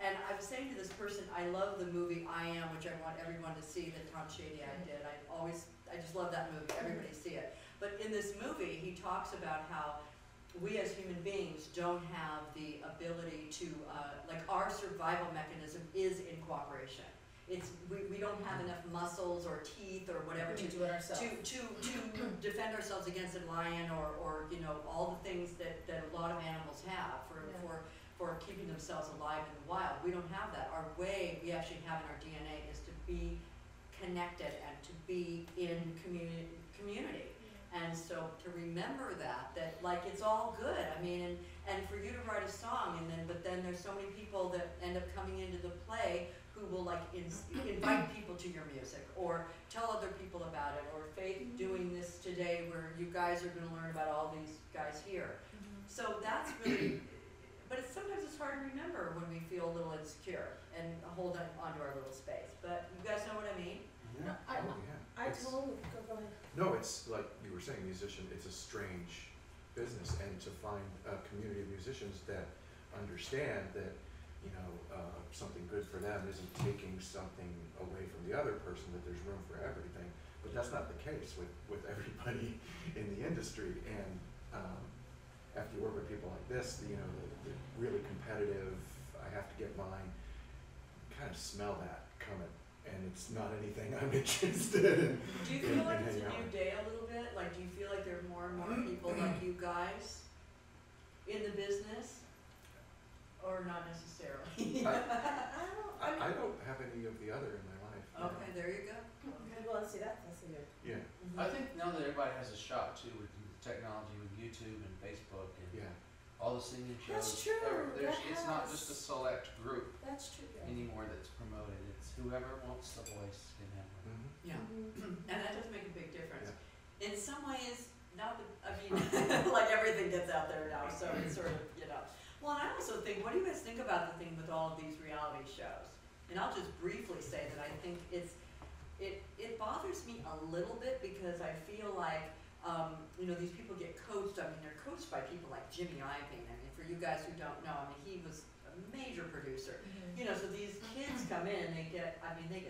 Speaker 2: And I was saying to this person, I love the movie I Am, which I want everyone to see, that Tom Shady did. I just love that movie. Everybody see it. But in this movie, he talks about how we as human beings don't have the ability to, like our survival mechanism is in cooperation. We don't have enough muscles or teeth or whatever
Speaker 1: We do it ourselves.
Speaker 2: to defend ourselves against a lion or you know, all the things that a lot of animals have for keeping themselves alive in the wild. We don't have that. Our way we actually have in our DNA is to be connected and to be in community. And so to remember that like it's all good. I mean, and for you to write a song but then there's so many people that end up coming into the play who will like invite people to your music or tell other people about it, or Faith doing this today where you guys are going to learn about all these guys here. So that's really, but sometimes it's hard to remember when we feel a little insecure and hold onto our little space. But you guys know what I mean?
Speaker 3: Yeah.
Speaker 1: I totally, go ahead.
Speaker 3: No, it's like you were saying, musician, it's a strange business, and to find a community of musicians that understand that, you know, something good for them isn't taking something away from the other person, that there's room for everything. But that's not the case with everybody in the industry. And after you work with people like this, you know, the really competitive, I have to get mine, kind of smell that coming. And it's not anything I'm interested in.
Speaker 2: Do you feel like it's a new day a little bit? Like, do you feel like there are more and more people like you guys in the business? Or not necessarily?
Speaker 3: I don't have any of the other in my life.
Speaker 2: Okay, there you go.
Speaker 1: Okay, well, let's see that. That's a good.
Speaker 3: Yeah.
Speaker 5: I think now that everybody has a shot too with technology, with YouTube and Facebook and
Speaker 3: Yeah.
Speaker 5: all the singing shows.
Speaker 1: That's true.
Speaker 5: It's not just a select group
Speaker 1: That's true.
Speaker 5: anymore that's promoted. It's whoever wants the voice can have one.
Speaker 3: Mm-hmm.
Speaker 2: Yeah, and that does make a big difference. In some ways, not that, I mean, like everything gets out there now, so it's sort of, you know. Well, and I also think, what do you guys think about the thing with all of these reality shows? And I'll just briefly say that I think it bothers me a little bit because I feel like, you know, these people get coached. I mean, they're coached by people like Jimmy Iovine. I mean, for you guys who don't know, I mean, he was a major producer. You know, so these kids come in and they get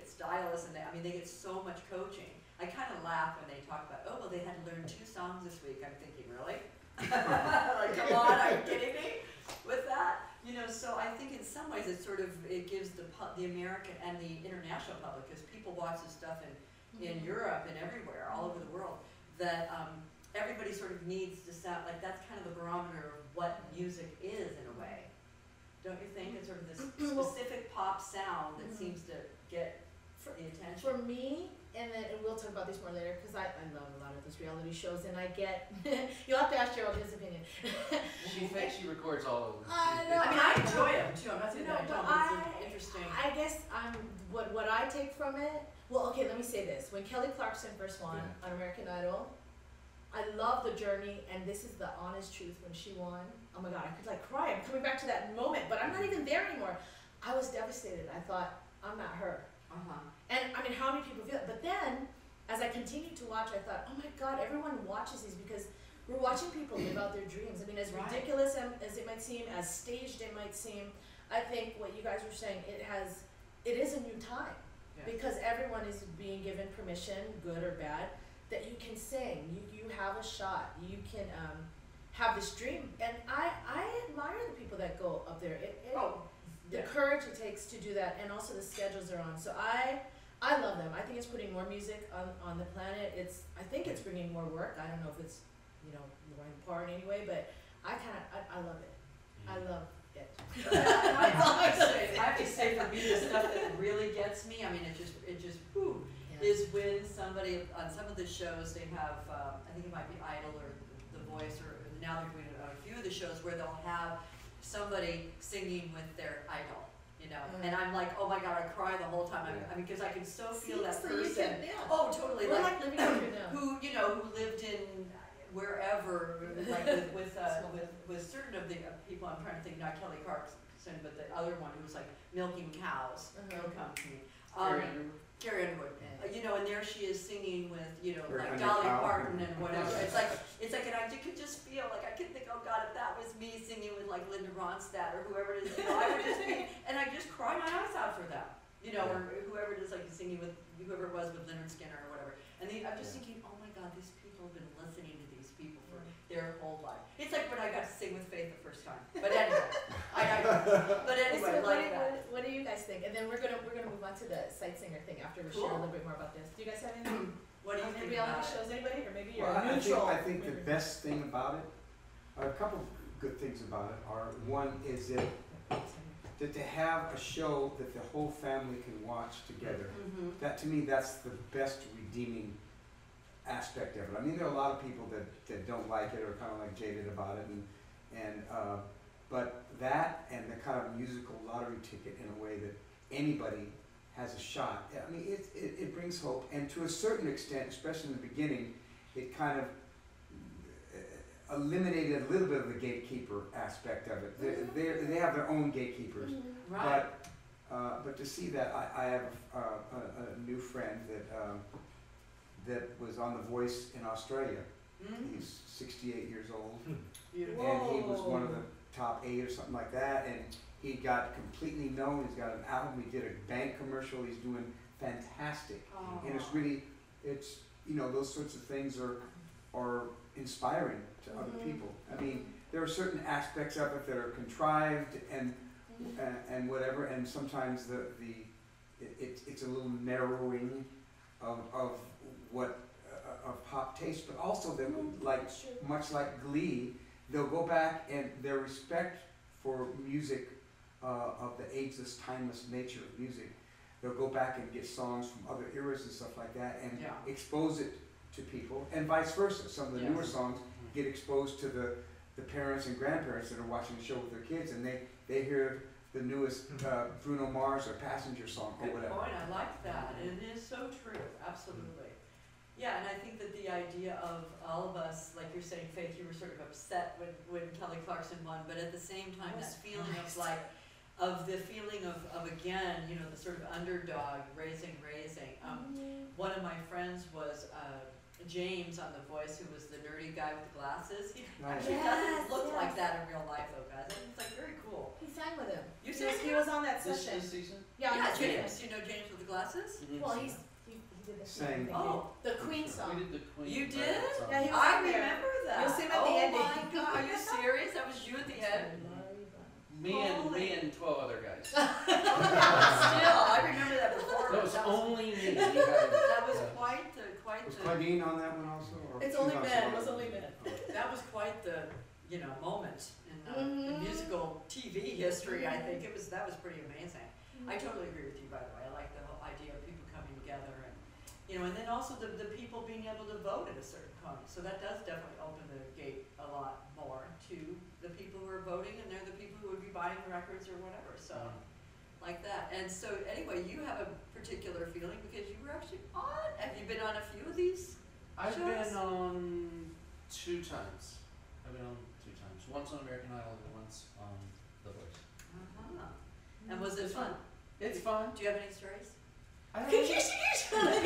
Speaker 2: stylists and they get so much coaching. I kind of laugh when they talk about, oh, well, they had to learn 2 songs this week. I'm thinking, really? Like, come on, are you kidding me with that? You know, so I think in some ways it gives the American and the international public, because people watch this stuff in Europe and everywhere, all over the world, that everybody sort of needs to sound like that's kind of the barometer of what music is in a way. Don't you think? It's sort of this specific pop sound that seems to get the attention.
Speaker 1: For me, and we'll talk about this more later, because I love a lot of these reality shows, and I get, you'll have to ask Gerald his opinion.
Speaker 5: She records all of them.
Speaker 1: I know.
Speaker 2: I mean, I enjoy them too. I'm not saying
Speaker 1: No,
Speaker 2: that I
Speaker 1: but
Speaker 2: don't. It's interesting.
Speaker 1: I guess what I take from it, well, okay, let me say this. When Kelly Clarkson first won on American Idol, I love the journey, and this is the honest truth. When she won, oh my God, I could like cry. I'm coming back to that moment, but I'm not even there anymore. I was devastated. I thought, I'm not her. And I mean, how many people feel it? But then, as I continued to watch, I thought, oh my God, everyone watches these because we're watching people live out their dreams. I mean, as ridiculous as it might seem, as staged it might seem, I think what you guys were saying, it is a new time. Because everyone is being given permission, good or bad, that you can sing, you have a shot, you can have this dream. And I admire the people that go up there. The courage it takes to do that, and also the schedules they're on. So I love them. I think it's putting more music on the planet. I think it's bringing more work. I don't know if it's, you know, the right part anyway, but I love it. I love it.
Speaker 2: I have to say, for me, the stuff that really gets me, I mean, it just is when somebody, on some of the shows, they have, I think it might be Idol or The Voice, or now they're doing a few of the shows where they'll have somebody singing with their idol, you know, and I'm like, oh my God, I cry the whole time. I mean, because I can so feel that person. Oh, totally.
Speaker 1: We're like living through now.
Speaker 2: Who, you know, who lived in wherever, like with certain of the people. I'm trying to think, not Kelly Clarkson, but the other one who was like milking cows. It'll come to me. Carrie Underwood. You know, and there she is singing with, you know, like Dolly Parton and whatever. It's like, and I could just feel like, I could think, oh God, if that was me singing with like Linda Ronstadt or whoever it is, you know, I would just be, and I just cry my eyes out for them. You know, or whoever it is, like singing with, whoever it was with Leonard Skinner or whatever. And I'm just thinking, oh my God, these people have been listening to these people for their whole life. It's like when I got to sing with Faith the first time. But anyway, but anyway,
Speaker 1: So
Speaker 2: like that.
Speaker 1: what do you guys think? And then we're gonna move on to the sight singer thing after we share a little bit more about this. Do you guys have anything?
Speaker 2: What do you think
Speaker 1: Reality
Speaker 2: about it?
Speaker 1: shows, anybody, or maybe you're
Speaker 4: Well,
Speaker 1: neutral?
Speaker 4: I think the best thing about it, a couple of good things about it are, one is that to have a show that the whole family can watch together.
Speaker 2: Mm-hmm.
Speaker 4: That, to me, that's the best redeeming aspect of it. I mean, there are a lot of people that don't like it or kind of like jaded about it, but that and the kind of musical lottery ticket in a way that anybody has a shot. I mean, it brings hope, and to a certain extent, especially in the beginning, it kind of eliminated a little bit of the gatekeeper aspect of it. They have their own gatekeepers.
Speaker 2: Right.
Speaker 4: But to see that, I have a new friend that was on The Voice in Australia.
Speaker 2: Mm-hmm.
Speaker 4: He's 68 years old,
Speaker 2: Beautiful.
Speaker 4: and he was one of the top 8 or something like that. And he got completely known. He's got an album. He did a bank commercial. He's doing fantastic.
Speaker 2: Oh.
Speaker 4: And it's you know, those sorts of things are inspiring to other people. I mean, there are certain aspects of it that are contrived and whatever, and sometimes it's a little narrowing of what of pop taste, but also that much like Glee, they'll go back and their respect for music of the ageless, timeless nature of music. They'll go back and get songs from other eras and stuff like that and expose it to people, and vice versa. Some of the newer songs get exposed to the parents and grandparents that are watching the show with their kids, and they hear the newest Bruno Mars or Passenger song or
Speaker 2: Good
Speaker 4: whatever.
Speaker 2: point. I like that. It is so true. Absolutely. Yeah, and I think that the idea of all of us, like you're saying, Faith, you were sort of upset when Kelly Clarkson won, but at the same time, that feeling of the feeling of again, you know, the sort of underdog raising. One of my friends was James on The Voice, who was the nerdy guy with the glasses. He actually doesn't look like that in real life, though, guys. It's like very cool.
Speaker 1: He sang with him.
Speaker 2: You sang
Speaker 1: He was on that
Speaker 5: This
Speaker 1: session.
Speaker 5: season?
Speaker 1: Yeah,
Speaker 2: Yeah,
Speaker 1: on the
Speaker 2: James. You know James with the glasses?
Speaker 1: Well, he did the
Speaker 4: Sang.
Speaker 1: thing.
Speaker 2: Oh.
Speaker 1: The Queen song.
Speaker 5: We did the Queen.
Speaker 2: You did?
Speaker 5: song.
Speaker 1: Yeah, he was
Speaker 2: I
Speaker 1: on there.
Speaker 2: remember that.
Speaker 1: You'll see him at the
Speaker 2: oh
Speaker 1: ending.
Speaker 2: my God, are you serious? That was you at the end?
Speaker 5: Me and 12 other guys.
Speaker 2: Still, I remember that performance.
Speaker 5: That was only me.
Speaker 2: That was quite the
Speaker 4: Was Claudine on that one also? Or
Speaker 1: It's
Speaker 4: she
Speaker 1: only
Speaker 4: was on
Speaker 1: men.
Speaker 4: some
Speaker 1: It was
Speaker 4: other-
Speaker 1: only men.
Speaker 2: that was quite the moment in musical TV history. I think that was pretty amazing. I totally agree with you, by the way. I like the whole idea of people coming together and then also the people being able to vote at a certain point. So that does definitely open the gate a lot more to the people who are voting, and they're the people who would be buying the records or whatever. So like that. And so anyway, you have a particular feeling because you were actually on. Have you been on a few of these?
Speaker 5: I've
Speaker 2: shows?
Speaker 5: been on 2 times. Once on American Idol and once on The Voice.
Speaker 2: And was it fun?
Speaker 5: It's fun.
Speaker 2: Do you have any stories?
Speaker 5: I don't
Speaker 1: And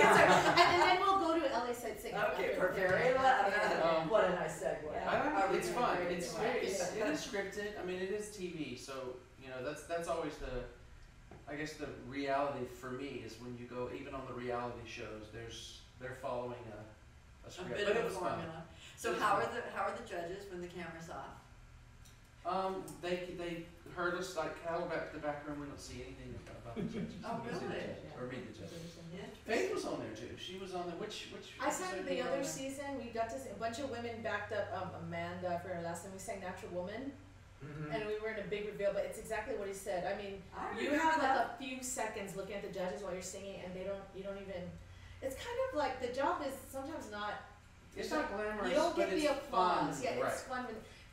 Speaker 1: then we'll go to LA Sight Singing.
Speaker 2: Okay,
Speaker 1: after.
Speaker 2: perfect. What a nice segue.
Speaker 1: Yeah.
Speaker 5: It's fun. It's very, it
Speaker 2: Yeah.
Speaker 5: is scripted. I mean, it is TV, so you know that's always I guess the reality for me is when you go even on the reality shows, they're following a
Speaker 2: A
Speaker 5: script.
Speaker 2: bit
Speaker 5: But
Speaker 2: of
Speaker 5: it
Speaker 2: a
Speaker 5: was fun.
Speaker 2: formula. So how are the judges when the camera's off?
Speaker 5: They heard us like cattle back to the back room. We don't see anything about the judges.
Speaker 2: Oh,
Speaker 5: We don't see the
Speaker 2: really?
Speaker 5: judges, or read the judges.
Speaker 2: Yeah.
Speaker 5: Faith was on there too. She was on there. Which
Speaker 1: I sang
Speaker 5: episode
Speaker 1: the
Speaker 5: you were
Speaker 1: other
Speaker 5: on there?
Speaker 1: season. We got to sing, a bunch of women backed up Amanda for her last time. We sang Natural Woman, and we were in a big reveal. But it's exactly what he said. I mean,
Speaker 2: I
Speaker 1: you
Speaker 2: remember
Speaker 1: have like
Speaker 2: that.
Speaker 1: a few seconds looking at the judges while you're singing, and you don't even. It's kind of like the job is sometimes not.
Speaker 5: It's not glamorous,
Speaker 1: You don't get
Speaker 5: but
Speaker 1: the
Speaker 5: it's
Speaker 1: applause.
Speaker 5: fun.
Speaker 1: Yeah,
Speaker 5: right.
Speaker 1: it's fun.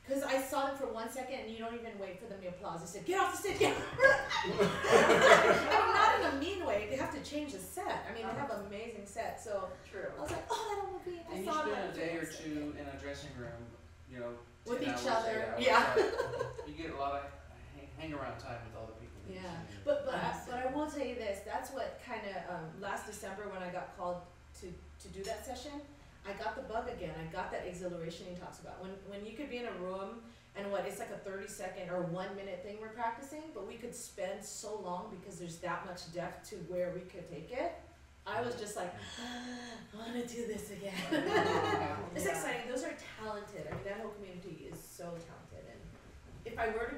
Speaker 1: Because I saw them for 1 second, and you don't even wait for them to applause. They said, "Get off the stage!" Get off. I mean, not in a mean way. They have to change the set. I mean, they have an amazing set. So
Speaker 2: True.
Speaker 1: I was like, "Oh, that will be." I
Speaker 5: And you
Speaker 1: saw
Speaker 5: spend
Speaker 1: them
Speaker 5: a day or two in a dressing room, you know,
Speaker 1: with
Speaker 5: 10
Speaker 1: each
Speaker 5: hours,
Speaker 1: other.
Speaker 5: 8 hours,
Speaker 1: Yeah.
Speaker 5: You get a lot of hang around time with all the people. that you
Speaker 1: Yeah.
Speaker 5: see.
Speaker 1: But I will tell you this. That's what kind of last December when I got called to do that session, I got the bug again. I got that exhilaration he talks about. When you could be in a room and it's like a 30-second or 1 minute thing we're practicing, but we could spend so long because there's that much depth to where we could take it. I was just like, I want to do this again. It's exciting. Those are talented. I mean, that whole community is so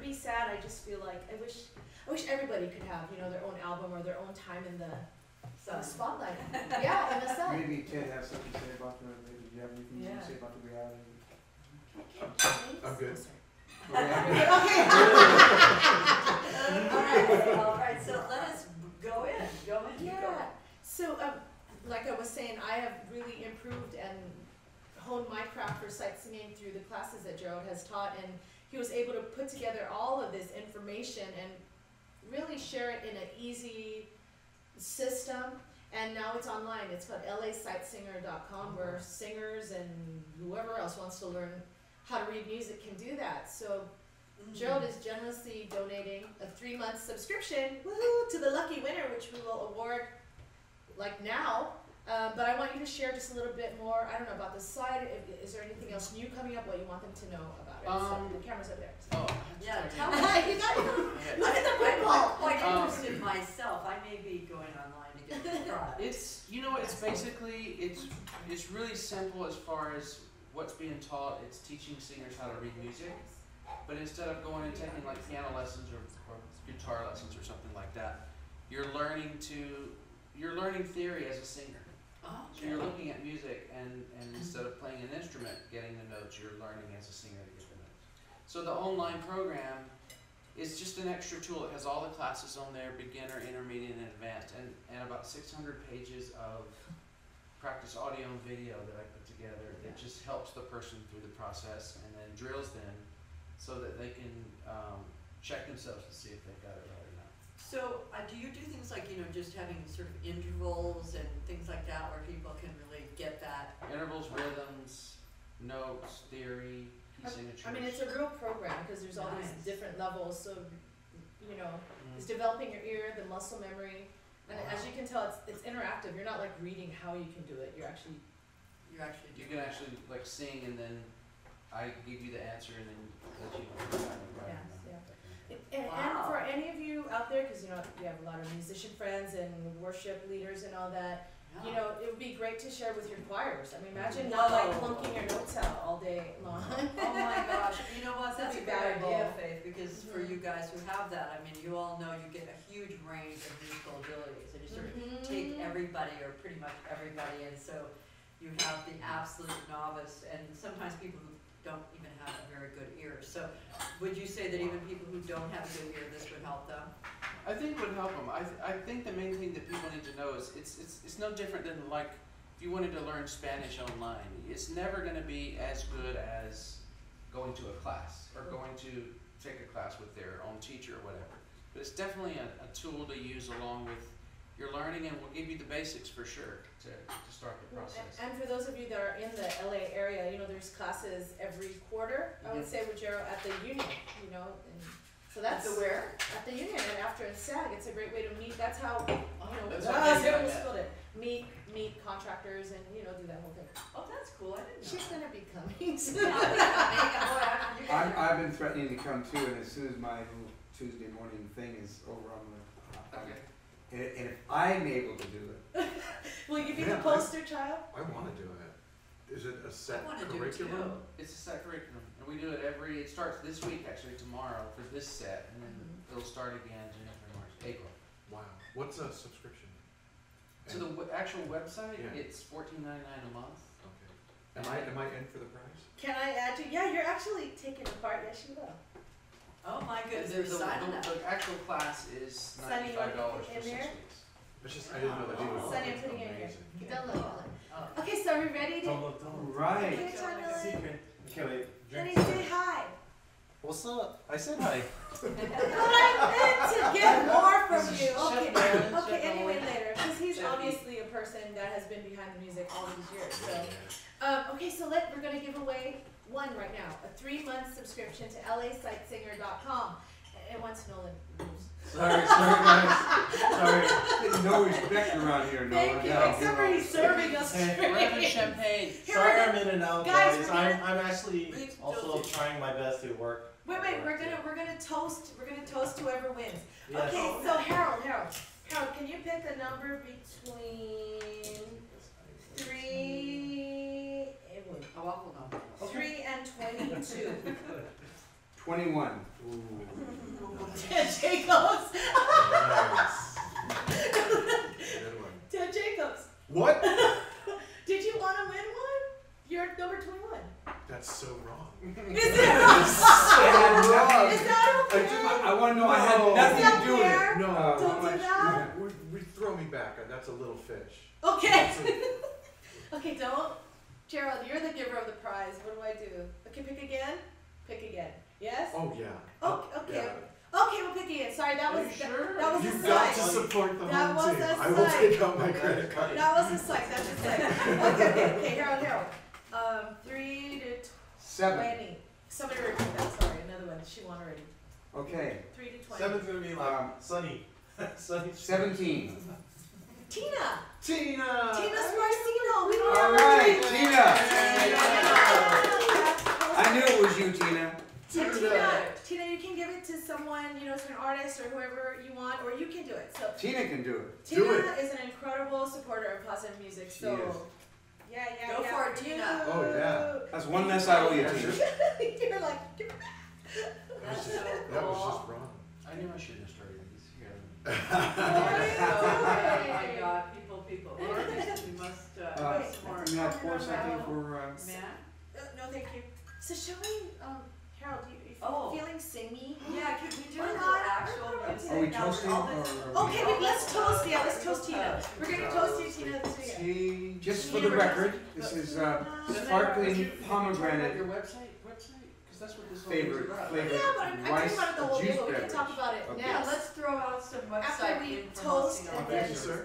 Speaker 1: be sad. I just feel like I wish everybody could have, you know, their own album or their own time in the spotlight. Yeah, in the sun.
Speaker 4: Maybe Ted has something to say about the, maybe you have anything you want to say about the reality?
Speaker 3: I'm good.
Speaker 2: All right, so let us go in.
Speaker 1: Yeah. So, like I was saying, I have really improved and honed my craft for sight singing through the classes that Gerald has taught, and he was able to put together all of this information and really share it in an easy system. And now it's online. It's called LaSightSinger.com, where singers and whoever else wants to learn how to read music can do that. So Gerald is generously donating a 3-month subscription, woohoo, to the lucky winner, which we will award like now. But I want you to share just a little bit more, I don't know, about the slide. Is there anything else new coming up, what you want them to know about it? So the camera's up there.
Speaker 5: Oh,
Speaker 2: Yeah,
Speaker 5: tell
Speaker 2: tell
Speaker 5: me.
Speaker 2: me.
Speaker 1: You got it. Look at the
Speaker 2: I'm
Speaker 1: football.
Speaker 2: quite interested myself. I may be going online to get the product.
Speaker 5: It's, you know, it's basically, it's really simple as far as what's being taught. It's teaching singers how to read music, but instead of going and taking like piano lessons or guitar lessons or something like that, you're learning theory as a singer.
Speaker 2: Oh,
Speaker 5: So you're looking at music, and instead of playing an instrument, getting the notes, you're learning as a singer to get the notes. So the online program is just an extra tool. It has all the classes on there, beginner, intermediate, and advanced, and about 600 pages of practice audio and video that I put together. It just helps the person through the process and then drills them so that they can check themselves to see if they've got it right or not.
Speaker 2: So do you do things like, you know, just having sort of intervals and things like that where people can really get that?
Speaker 5: Intervals, rhythms, notes, theory, key signatures.
Speaker 1: I mean, it's a real program because there's all
Speaker 2: Nice.
Speaker 1: these different levels. So, you know, it's developing your ear, the muscle memory, and as you can tell, it's interactive. You're not like reading how you can do it. You're actually
Speaker 2: You actually
Speaker 5: You
Speaker 2: do
Speaker 5: can
Speaker 2: that.
Speaker 5: actually like sing, and then I give you the answer, and then let you know.
Speaker 1: Yes, yeah. And
Speaker 2: Wow.
Speaker 1: for any of you out there, because you know we have a lot of musician friends and worship leaders and all that, you know, it would be great to share with your choirs. I mean, imagine not like
Speaker 2: No.
Speaker 1: plunking your notes out all day long.
Speaker 2: Oh my gosh, you know what, that's a
Speaker 1: That'd be
Speaker 2: great idea,
Speaker 1: valuable.
Speaker 2: Faith, because for you guys who have that, I mean, you all know you get a huge range of musical abilities, and you sort of take everybody, or pretty much everybody, and so you have the absolute novice, and sometimes people who don't even have a very good ear. So would you say that even people who don't have a good ear, this would help them?
Speaker 5: I think it would help them. I think the main thing that people need to know is it's no different than like if you wanted to learn Spanish online. It's never going to be as good as going to a class or going to take a class with their own teacher or whatever. But it's definitely a tool to use along with your learning, and we'll give you the basics for sure to start the process.
Speaker 1: And for those of you that are in the LA area, you know, there's classes every quarter, I would say, with Gerald at the Union, you know, and so that's
Speaker 2: At the where?
Speaker 1: At the Union, and after in SAG, it's a great way to meet. That's how, you know,
Speaker 5: That's how Casey and I
Speaker 1: almost
Speaker 5: met.
Speaker 1: spelled it. Meet contractors and, you know, do that whole thing.
Speaker 2: Oh, that's cool, I didn't know.
Speaker 1: She's gonna be coming soon.
Speaker 4: I've been threatening to come too, and as soon as my little Tuesday morning thing is over, I'm gonna.
Speaker 5: Okay.
Speaker 4: And if I'm able to do it,
Speaker 1: Will you be
Speaker 3: Yeah,
Speaker 1: the poster child?
Speaker 3: I wanna do it. Is it a set
Speaker 2: I wanna do it too.
Speaker 3: curriculum?
Speaker 5: It's a set curriculum, and we do it it starts this week, actually tomorrow for this set, and then it'll start again January, March, April.
Speaker 3: Wow. What's a subscription?
Speaker 5: To the actual website,
Speaker 3: Yeah.
Speaker 5: it's $14.99 a month.
Speaker 3: Okay. Am I in for the prize?
Speaker 1: Can I add you? Yeah, you're actually taking a part. Yes, you will.
Speaker 2: Oh my
Speaker 5: And
Speaker 2: goodness,
Speaker 5: then
Speaker 2: we're signing up.
Speaker 5: the actual class is
Speaker 1: Sunny, you want to
Speaker 5: $95
Speaker 1: put
Speaker 5: for
Speaker 1: it in
Speaker 5: 6
Speaker 1: there?
Speaker 5: weeks.
Speaker 3: It's just, I didn't know that you would.
Speaker 1: Sunny, I'm putting it in here.
Speaker 3: Amazing.
Speaker 1: Don't look.
Speaker 2: Oh.
Speaker 1: Okay, so are we ready to?
Speaker 6: Don't look, don't look.
Speaker 4: right?
Speaker 1: Okay, Chanel.
Speaker 6: Secret. Okay, wait.
Speaker 1: Honey,
Speaker 6: Drink.
Speaker 1: say hi.
Speaker 6: What's up? I said hi.
Speaker 1: But I meant to get more from you.
Speaker 5: Chef
Speaker 1: Okay,
Speaker 5: Nolan,
Speaker 1: okay.
Speaker 5: Chef
Speaker 1: Anyway,
Speaker 5: Nolan.
Speaker 1: later, because he's
Speaker 5: Chef
Speaker 1: obviously a person that has been behind the music all these years. So, okay, so we're gonna give away one right now, a 3-month subscription to LaSightSinger.com. And once Nolan moves.
Speaker 6: Sorry guys. Sorry.
Speaker 4: There's no respect around here, no.
Speaker 1: Thank you. Except for he's serving us
Speaker 6: Hey,
Speaker 5: We're having
Speaker 1: straight.
Speaker 5: champagne.
Speaker 1: Here
Speaker 6: Sorry
Speaker 1: we're
Speaker 6: I'm in and out,
Speaker 1: Guys,
Speaker 6: guys.
Speaker 1: we're
Speaker 6: I'm actually
Speaker 2: Please,
Speaker 6: also
Speaker 2: Josie.
Speaker 6: trying my best to work.
Speaker 1: Wait, we're gonna toast whoever wins.
Speaker 6: Yes.
Speaker 1: Okay, so Harold, can you pick a number between 3
Speaker 2: A waffle number.
Speaker 1: 3 and 22?
Speaker 4: 21.
Speaker 1: Ted Jacobs.
Speaker 3: Nice. Good one.
Speaker 1: Ted Jacobs.
Speaker 3: What?
Speaker 1: Did you want to win one? You're number 21.
Speaker 3: That's so wrong.
Speaker 1: Is it? Is that okay?
Speaker 4: I want to know, I had
Speaker 3: No.
Speaker 4: nothing
Speaker 1: Is that
Speaker 4: to do with
Speaker 1: fair?
Speaker 4: it.
Speaker 3: No.
Speaker 1: Don't do that.
Speaker 3: Throw me back. That's a little fish.
Speaker 1: Okay. Okay, don't. Gerald, you're the giver of the prize. What do I do? Okay, pick again? Pick again. Yes?
Speaker 3: Oh, yeah.
Speaker 1: Oh, okay.
Speaker 3: Yeah.
Speaker 1: Okay, we'll pick again. Sorry, that
Speaker 5: Are
Speaker 1: was
Speaker 5: you sure?
Speaker 1: that was a
Speaker 3: You've got to
Speaker 1: side.
Speaker 3: support the
Speaker 1: That
Speaker 3: home
Speaker 1: was
Speaker 3: team.
Speaker 1: a
Speaker 3: I will
Speaker 1: side.
Speaker 3: take out my credit card.
Speaker 1: That was a psych. That's a psych. Okay, Harold. 3 to
Speaker 4: 7.
Speaker 1: 20. Somebody repeat that. Sorry, another one. She won already.
Speaker 4: Okay.
Speaker 1: 3 to 20.
Speaker 6: 7's gonna be like Sunny. Sunny.
Speaker 4: 17.
Speaker 1: Tina.
Speaker 3: Tina!
Speaker 1: Tina Sparcino. We don't
Speaker 4: All
Speaker 1: have
Speaker 4: right,
Speaker 1: her
Speaker 4: Tina.
Speaker 1: I
Speaker 4: I knew it was you, Tina.
Speaker 1: Tina, you can give it to someone, to an artist or whoever you want, or you can do it. So
Speaker 4: Tina can do it.
Speaker 1: Tina
Speaker 3: Do it.
Speaker 1: is an incredible supporter of positive music.
Speaker 4: She
Speaker 1: So
Speaker 4: is.
Speaker 1: yeah.
Speaker 2: Go for it, Tina.
Speaker 4: Oh, yeah. That's one less I owe you, Tina.
Speaker 1: You're like,
Speaker 2: That's so
Speaker 3: That was
Speaker 2: cool.
Speaker 3: just wrong.
Speaker 5: I knew I shouldn't have started these here.
Speaker 2: Oh my God, people. We must have some more.
Speaker 4: Can I pour something for,
Speaker 2: Matt?
Speaker 1: no, thank you. So shall we, Harold, if
Speaker 2: Oh.
Speaker 1: you're feeling singy?
Speaker 2: Yeah, could we do
Speaker 1: Or
Speaker 2: a little
Speaker 1: not.
Speaker 2: actual music?
Speaker 4: are we
Speaker 2: Now,
Speaker 4: toasting
Speaker 2: all
Speaker 4: or
Speaker 2: this-
Speaker 4: are we?
Speaker 1: Okay, wait, let's toast. Yeah, let's toast Tina. We're gonna toast you, Tina. Together.
Speaker 4: Just for the record, this is sparkling pomegranate
Speaker 5: Your website? Because that's what this whole
Speaker 4: favorite
Speaker 5: thing's about.
Speaker 4: flavor.
Speaker 1: Yeah, but I
Speaker 4: rice
Speaker 1: think about it the whole
Speaker 4: juice
Speaker 1: day, but we can
Speaker 4: beverage.
Speaker 1: talk about it
Speaker 4: Okay.
Speaker 2: Yeah,
Speaker 1: next.
Speaker 2: let's throw out some
Speaker 1: After
Speaker 2: website
Speaker 1: we
Speaker 2: information.
Speaker 1: toast
Speaker 2: on
Speaker 1: and
Speaker 2: this.
Speaker 3: Thank you, sir.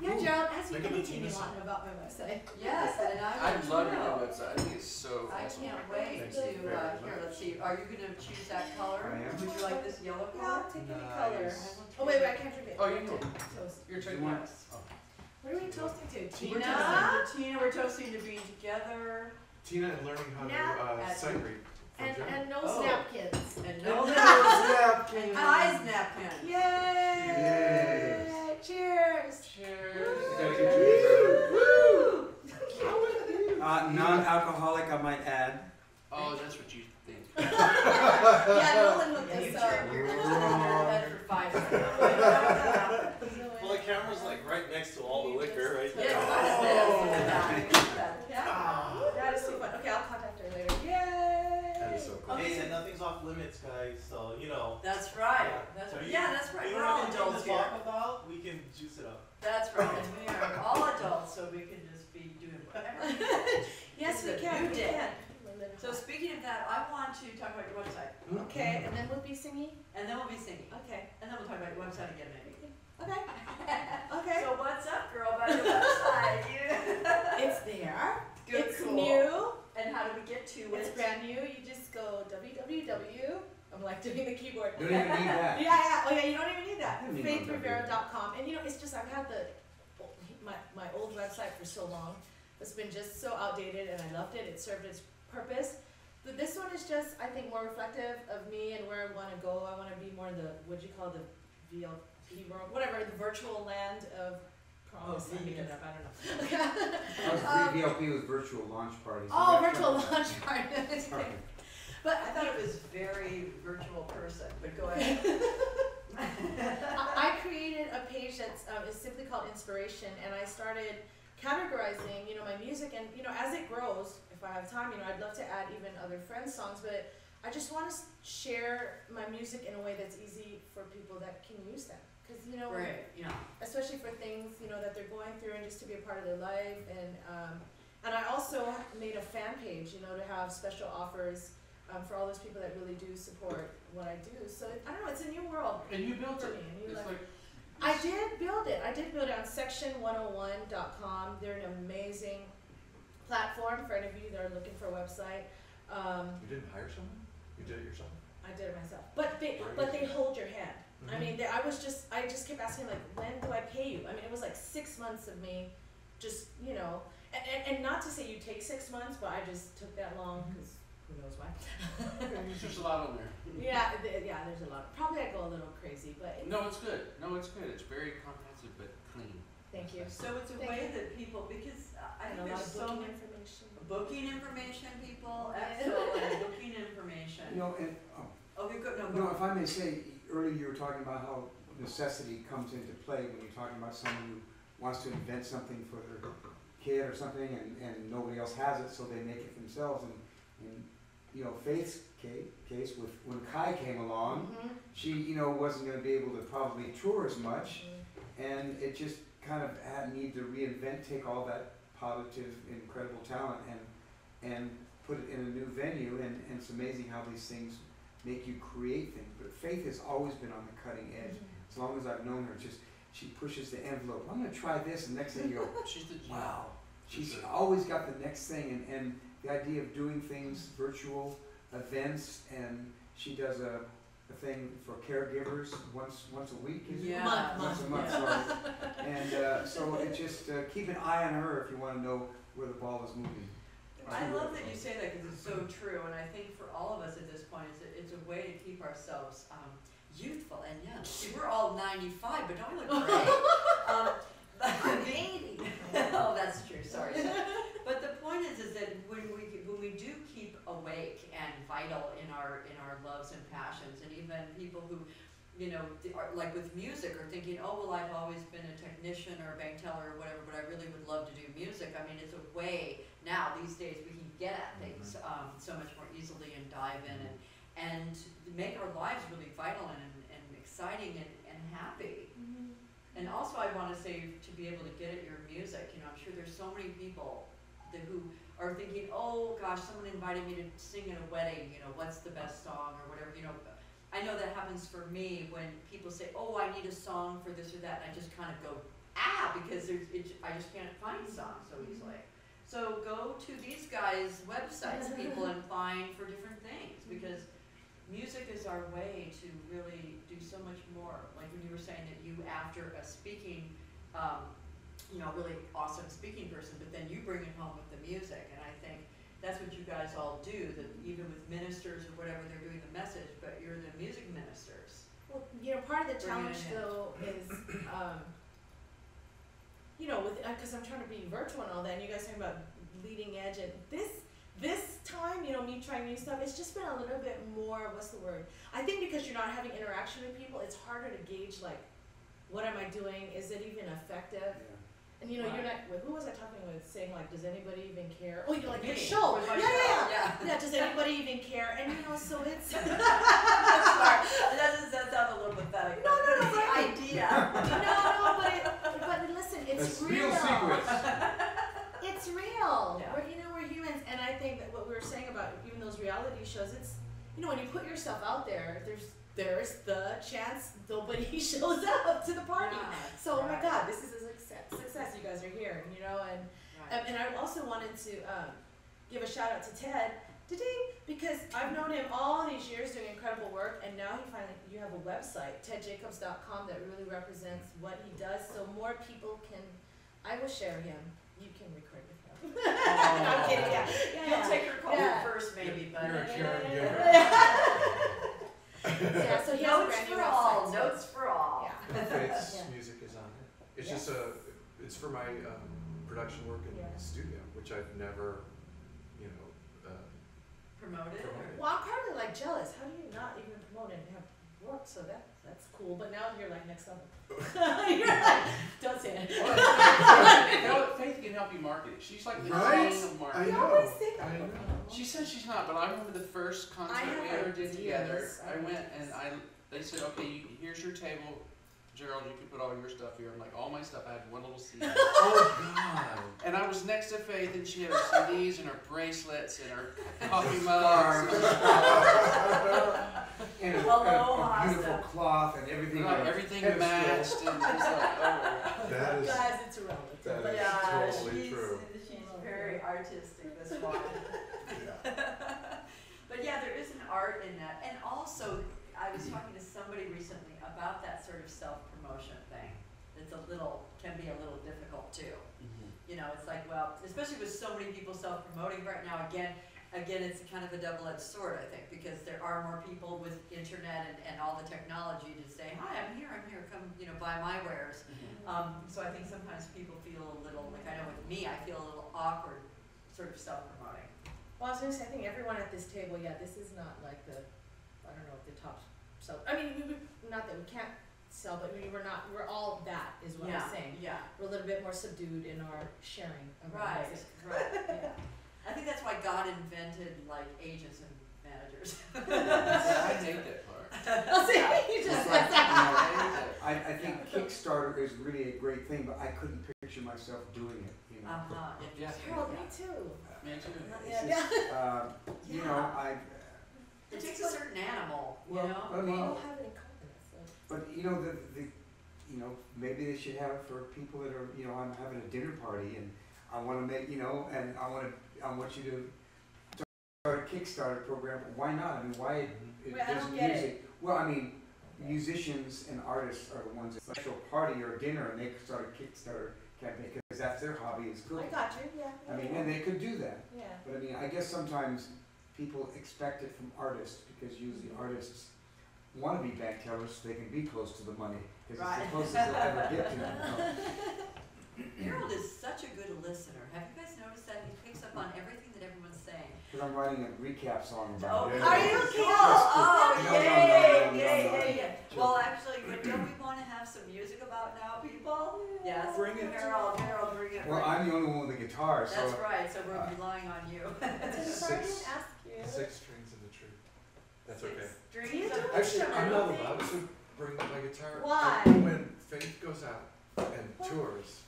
Speaker 1: Yeah, Gerald, ask me
Speaker 3: Make it
Speaker 1: anything you
Speaker 3: Tina
Speaker 1: want about my website.
Speaker 2: Yes, and I
Speaker 5: I'd
Speaker 2: want
Speaker 5: love
Speaker 2: to
Speaker 5: your
Speaker 2: know.
Speaker 5: website. I think it's so
Speaker 2: I
Speaker 5: awesome.
Speaker 2: can't wait
Speaker 3: Thank
Speaker 2: to,
Speaker 3: you very
Speaker 2: here,
Speaker 3: much.
Speaker 2: let's see, are you gonna choose that color?
Speaker 4: I am.
Speaker 2: Would you like this yellow
Speaker 1: Yeah,
Speaker 2: color?
Speaker 1: I'll take any color.
Speaker 6: Nice.
Speaker 1: Oh, wait, I can't drink it.
Speaker 5: Oh, you can.
Speaker 1: Toast.
Speaker 5: You're
Speaker 4: You
Speaker 5: taking
Speaker 4: want-
Speaker 5: yes. Oh.
Speaker 1: What are we toasting to?
Speaker 2: We're
Speaker 1: Tina?
Speaker 2: toasting to Tina, we're toasting to being together,
Speaker 3: Tina and learning how
Speaker 1: Now-
Speaker 3: to sight read. from Jen.
Speaker 1: And nose
Speaker 2: Oh.
Speaker 1: napkins.
Speaker 2: and
Speaker 3: No
Speaker 2: no
Speaker 3: nose
Speaker 2: and
Speaker 3: napkin.
Speaker 2: eyes napkin.
Speaker 1: Yay! Cheers!
Speaker 5: Cheers.
Speaker 4: Gotta get you
Speaker 1: Woo!
Speaker 4: non-alcoholic, I might add.
Speaker 5: Oh, that's what you think.
Speaker 1: Yeah, Nolan hooked
Speaker 2: You
Speaker 1: us up.
Speaker 2: turned your head for 5 seconds.
Speaker 6: Well, the camera's like right next to all the liquor, right there.
Speaker 1: That is so fun. Okay, I'll contact her later. Yay!
Speaker 3: That is so cool.
Speaker 6: Hey, and nothing's off limits, guys. So
Speaker 2: That's right, that's right. Yeah, that's right, we're all adults
Speaker 6: to
Speaker 2: here.
Speaker 6: talk about, we can juice it up.
Speaker 2: That's right, and we are all adults, so we can just be doing whatever.
Speaker 1: Yes, we
Speaker 2: It's a
Speaker 1: can.
Speaker 2: new
Speaker 1: We
Speaker 2: day.
Speaker 1: can.
Speaker 2: So speaking of that, I want to talk about your website,
Speaker 1: Okay, and then we'll be singing.
Speaker 2: and then we'll be singing,
Speaker 1: Okay.
Speaker 2: and then we'll talk about your website again maybe.
Speaker 1: Okay. Okay.
Speaker 2: So what's up, girl, about your website?
Speaker 1: It's there.
Speaker 2: Good,
Speaker 1: It's
Speaker 2: cool.
Speaker 1: new.
Speaker 2: And how do we get to
Speaker 1: It's
Speaker 2: it?
Speaker 1: brand new. You just go www. I'm like doing the keyboard.
Speaker 4: Don't even need that.
Speaker 1: Yeah. Oh yeah, you don't even need that.
Speaker 4: I don't need no
Speaker 1: FaithRivera.com. And it's just I've had my old website for so long. It's been just so outdated, and I loved it. It served its purpose. But this one is just, I think, more reflective of me and where I want to go. I want to be more in the the VLP world, whatever, the virtual land of promise.
Speaker 2: Oh,
Speaker 1: I'm making it
Speaker 2: yes.
Speaker 1: up. I don't know.
Speaker 4: Our VLP was virtual launch parties.
Speaker 1: Oh, virtual launch party.
Speaker 4: Sorry.
Speaker 1: But
Speaker 2: I thought it was very virtual person, but go ahead.
Speaker 1: I created a page that's is simply called Inspiration, and I started categorizing, my music, and as it grows, if I have time, I'd love to add even other friends' songs, but I just want to share my music in a way that's easy for people that can use them, because
Speaker 2: Right, yeah.
Speaker 1: especially for things that they're going through, and just to be a part of their life, and I also made a fan page, to have special offers. For all those people that really do support what I do. So, I don't know, it's a new world.
Speaker 5: And you built
Speaker 1: For
Speaker 5: it.
Speaker 1: me, a new
Speaker 5: It's
Speaker 1: life.
Speaker 5: like,
Speaker 1: I did build it. I did build it on section101.com. They're an amazing platform for any of you that are looking for a website.
Speaker 3: You didn't hire someone? You did it yourself?
Speaker 1: I did it myself. But they hold your hand. I mean, I just kept asking, like, when do I pay you? I mean, it was like 6 months of me just, and not to say you take 6 months, but I just took that long because who knows why.
Speaker 5: there's just a lot on there.
Speaker 1: Yeah, there's a lot. Probably I go a little crazy, but
Speaker 5: No, it's good. It's very comprehensive but clean.
Speaker 1: thank you.
Speaker 2: So it's a
Speaker 1: Thank
Speaker 2: way
Speaker 1: you.
Speaker 2: that people, because I
Speaker 1: And
Speaker 2: think
Speaker 1: a lot
Speaker 2: there's
Speaker 1: of
Speaker 2: so
Speaker 1: booking
Speaker 2: many
Speaker 1: information.
Speaker 2: booking information, people,
Speaker 1: Yeah.
Speaker 2: excellent booking information.
Speaker 4: You know, and,
Speaker 2: Okay, good, no,
Speaker 4: you know,
Speaker 2: go.
Speaker 4: if I may say, earlier you were talking about how necessity comes into play when you're talking about someone who wants to invent something for their kid or something, and nobody else has it, so they make it themselves. And you know, Faith's case with when Kai came along, she, you know, wasn't going to be able to probably tour as much, and it just kind of had need to reinvent, take all that positive, incredible talent, and put it in a new venue. And it's amazing how these things make you create things. But Faith has always been on the cutting edge. As long as I've known her, just she pushes the envelope. I'm going to try this, and next thing you go,
Speaker 5: She's the
Speaker 4: wow. She's always got the next thing, and the idea of doing things, virtual events, and she does a thing for caregivers once a week. Is it?
Speaker 2: Yeah.
Speaker 4: Once a month.
Speaker 2: Yeah.
Speaker 4: Sorry. And so it just keep an eye on her if you want to know where the ball is moving.
Speaker 2: I love that you say that because it's so true, and I think for all of us at this point, it's a way to keep ourselves youthful and young. See, we're all 95, but don't we look great?
Speaker 1: Baby.
Speaker 2: Oh, that's true. Sorry. But the point is that when we do keep awake and vital in our loves and passions, and even people who, you know, are, like with music, are thinking, oh well, I've always been a technician or a bank teller or whatever, but I really would love to do music. I mean, it's a way now these days we can get at things so much more easily and dive in and make our lives really vital and exciting and happy. And also I want to say, to be able to get at your music, you know, I'm sure there's so many people who are thinking, oh gosh, someone invited me to sing at a wedding, you know, what's the best song or whatever, you know. I know that happens for me when people say, oh, I need a song for this or that, and I just kind of go, because I just can't find songs so easily. So go to these guys' websites, people, and find for different things, because music is our way to really do so much more. Like when you were saying that you, after a speaking, you know, really awesome speaking person, but then you bring it home with the music, and I think that's what you guys all do, that even with ministers or whatever, they're doing the message, but you're the music ministers.
Speaker 1: Well, you know, part of the
Speaker 2: Bring it
Speaker 1: challenge
Speaker 2: in.
Speaker 1: though is, you know, with because I'm trying to be virtual and all that, and you guys talking about leading edge, and this time, you know, me trying new stuff, it's just been a little bit more, what's the word? I think because you're not having interaction with people, it's harder to gauge, like, what am I doing? Is it even effective?
Speaker 4: Yeah.
Speaker 1: And you know,
Speaker 2: Right.
Speaker 1: you're not, who was I talking with saying, like, does anybody even care? Oh, you're like,
Speaker 2: Me,
Speaker 1: your show.
Speaker 2: with my
Speaker 1: Yeah,
Speaker 2: show,
Speaker 1: yeah,
Speaker 2: yeah.
Speaker 1: yeah. Does anybody even care? And you know, so it's,
Speaker 2: That's smart. That sounds a little pathetic.
Speaker 1: No,
Speaker 2: but it's the
Speaker 1: right.
Speaker 2: idea.
Speaker 1: but listen, it's
Speaker 4: That's real secrets.
Speaker 1: It's real.
Speaker 2: Yeah.
Speaker 1: We're humans, and I think that what we were saying about even those reality shows, it's, you know, when you put yourself out there, there's the chance nobody shows up to the party.
Speaker 2: Yeah,
Speaker 1: So, oh my
Speaker 2: right.
Speaker 1: God, this is a success. You guys are here, you know, and I also wanted to give a shout out to Ted, because I've known him all these years doing incredible work, and now you have a website, tedjacobs.com, that really represents what he does, so more people can. I will share him. You can record with him. No, I'm kidding. Yeah.
Speaker 2: You'll take your call
Speaker 1: Yeah.
Speaker 2: first, maybe, but.
Speaker 3: You're a caring giver.
Speaker 1: Yeah, so he has a
Speaker 2: Notes
Speaker 1: brand new
Speaker 2: for all.
Speaker 1: website.
Speaker 2: Notes for all.
Speaker 1: Yeah.
Speaker 3: Faith's
Speaker 1: Yeah.
Speaker 3: music is on it. It's
Speaker 1: Yes.
Speaker 3: just it's for my production work in
Speaker 1: Yeah.
Speaker 3: the studio, which I've never, you know,
Speaker 2: Promoted.
Speaker 3: promoted.
Speaker 1: Well, I'm probably like jealous. How do you not even promote and have work? So that's cool. But now you're like next level. You're like, don't say it.
Speaker 5: Faith can help you market it. She's like the
Speaker 3: Right?
Speaker 5: queen of
Speaker 3: I
Speaker 5: marketing.
Speaker 1: You
Speaker 3: know.
Speaker 1: always say that.
Speaker 3: I know.
Speaker 5: She says she's not, but I remember the first concert
Speaker 1: I
Speaker 5: we
Speaker 1: have
Speaker 5: ever did together.
Speaker 1: ideas.
Speaker 5: I went and they said, okay, here's your table. Gerald, you can put all your stuff here. I'm like, all my stuff, I had one little seat.
Speaker 3: Oh God.
Speaker 5: And I was next to Faith, and she had her CDs and her bracelets and her coffee mugs.
Speaker 4: And a
Speaker 2: Aloha
Speaker 4: beautiful
Speaker 2: stuff.
Speaker 4: cloth and everything.
Speaker 5: Everything
Speaker 4: pedestal.
Speaker 5: matched, and it's like, oh my God.
Speaker 3: That is
Speaker 1: Guys, it's irrelevant.
Speaker 3: that
Speaker 1: But
Speaker 3: is
Speaker 2: Yeah,
Speaker 3: totally
Speaker 2: she's
Speaker 3: true.
Speaker 2: very artistic, this one.
Speaker 3: Yeah.
Speaker 2: But yeah, there is an art in that. And also, I was talking to somebody recently about that sort of self-promotion thing. It's can be a little difficult too. You know, it's like, well, especially with so many people self-promoting right now, again, it's kind of a double-edged sword, I think, because there are more people with internet and all the technology to say, hi, I'm here, come, you know, buy my wares. So I think sometimes people feel a little, like I know with me, I feel a little awkward sort of self-promoting.
Speaker 1: Well, I was gonna say, I think everyone at this table, yeah, this is not like the, I don't know if the top sell, I mean, not that we can't sell, but we're all that, is what I'm saying.
Speaker 2: Yeah.
Speaker 1: We're a little bit more subdued in our sharing of our
Speaker 2: Right,
Speaker 1: music.
Speaker 2: right, yeah. I think that's why God invented like agents and managers.
Speaker 5: Yeah, I hate that part.
Speaker 1: I'll say, you just
Speaker 4: It's
Speaker 1: said
Speaker 4: like,
Speaker 1: that.
Speaker 4: I think Kickstarter is really a great thing, but I couldn't picture myself doing it, you know.
Speaker 5: Yeah.
Speaker 1: Carol, me too.
Speaker 5: Me too.
Speaker 4: It's
Speaker 1: Yeah.
Speaker 4: just, you know,
Speaker 2: It takes a certain animal, you
Speaker 4: Well,
Speaker 2: know?
Speaker 4: I mean,
Speaker 1: We all have it in common, so.
Speaker 4: but you know, you know, maybe they should have it for people that are, you know, I'm having a dinner party and I wanna make, you know, and I want you to start a Kickstarter program. Why not? I mean, why
Speaker 1: Wait, I
Speaker 4: there's
Speaker 1: don't get
Speaker 4: music. Well, I mean, musicians and artists are the ones that special party or dinner and they could start a Kickstarter campaign because that's their hobby is
Speaker 1: I
Speaker 4: cooking.
Speaker 1: got you, yeah.
Speaker 4: I mean, and they could do that.
Speaker 1: Yeah.
Speaker 4: But I mean, I guess sometimes people expect it from artists because usually artists want to be bank tellers so they can be close to the money because
Speaker 2: Right.
Speaker 4: it's the closest they'll ever get to it.
Speaker 2: Harold is such a good listener. Have you guys noticed that? He picks up on everything that everyone's saying.
Speaker 4: Because I'm writing a recap song
Speaker 2: Oh,
Speaker 4: about it.
Speaker 2: are you
Speaker 1: okay?
Speaker 2: Oh,
Speaker 4: No,
Speaker 2: yay.
Speaker 4: no.
Speaker 2: Well, actually, don't we want to have some music about now, people? Yes.
Speaker 6: Bring it.
Speaker 2: Harold, bring it.
Speaker 4: Well, I'm the only one with the guitar, so.
Speaker 2: That's right, so we're relying on you.
Speaker 1: Sorry, I didn't ask you.
Speaker 3: 6 strings and a tree. That's okay.
Speaker 2: Strings
Speaker 1: Do you
Speaker 2: of-
Speaker 1: do
Speaker 3: Actually, I'm not
Speaker 1: instrumental
Speaker 3: allowed
Speaker 1: things?
Speaker 3: to bring my guitar.
Speaker 1: Why?
Speaker 3: When Faith goes out and
Speaker 1: What?
Speaker 3: tours,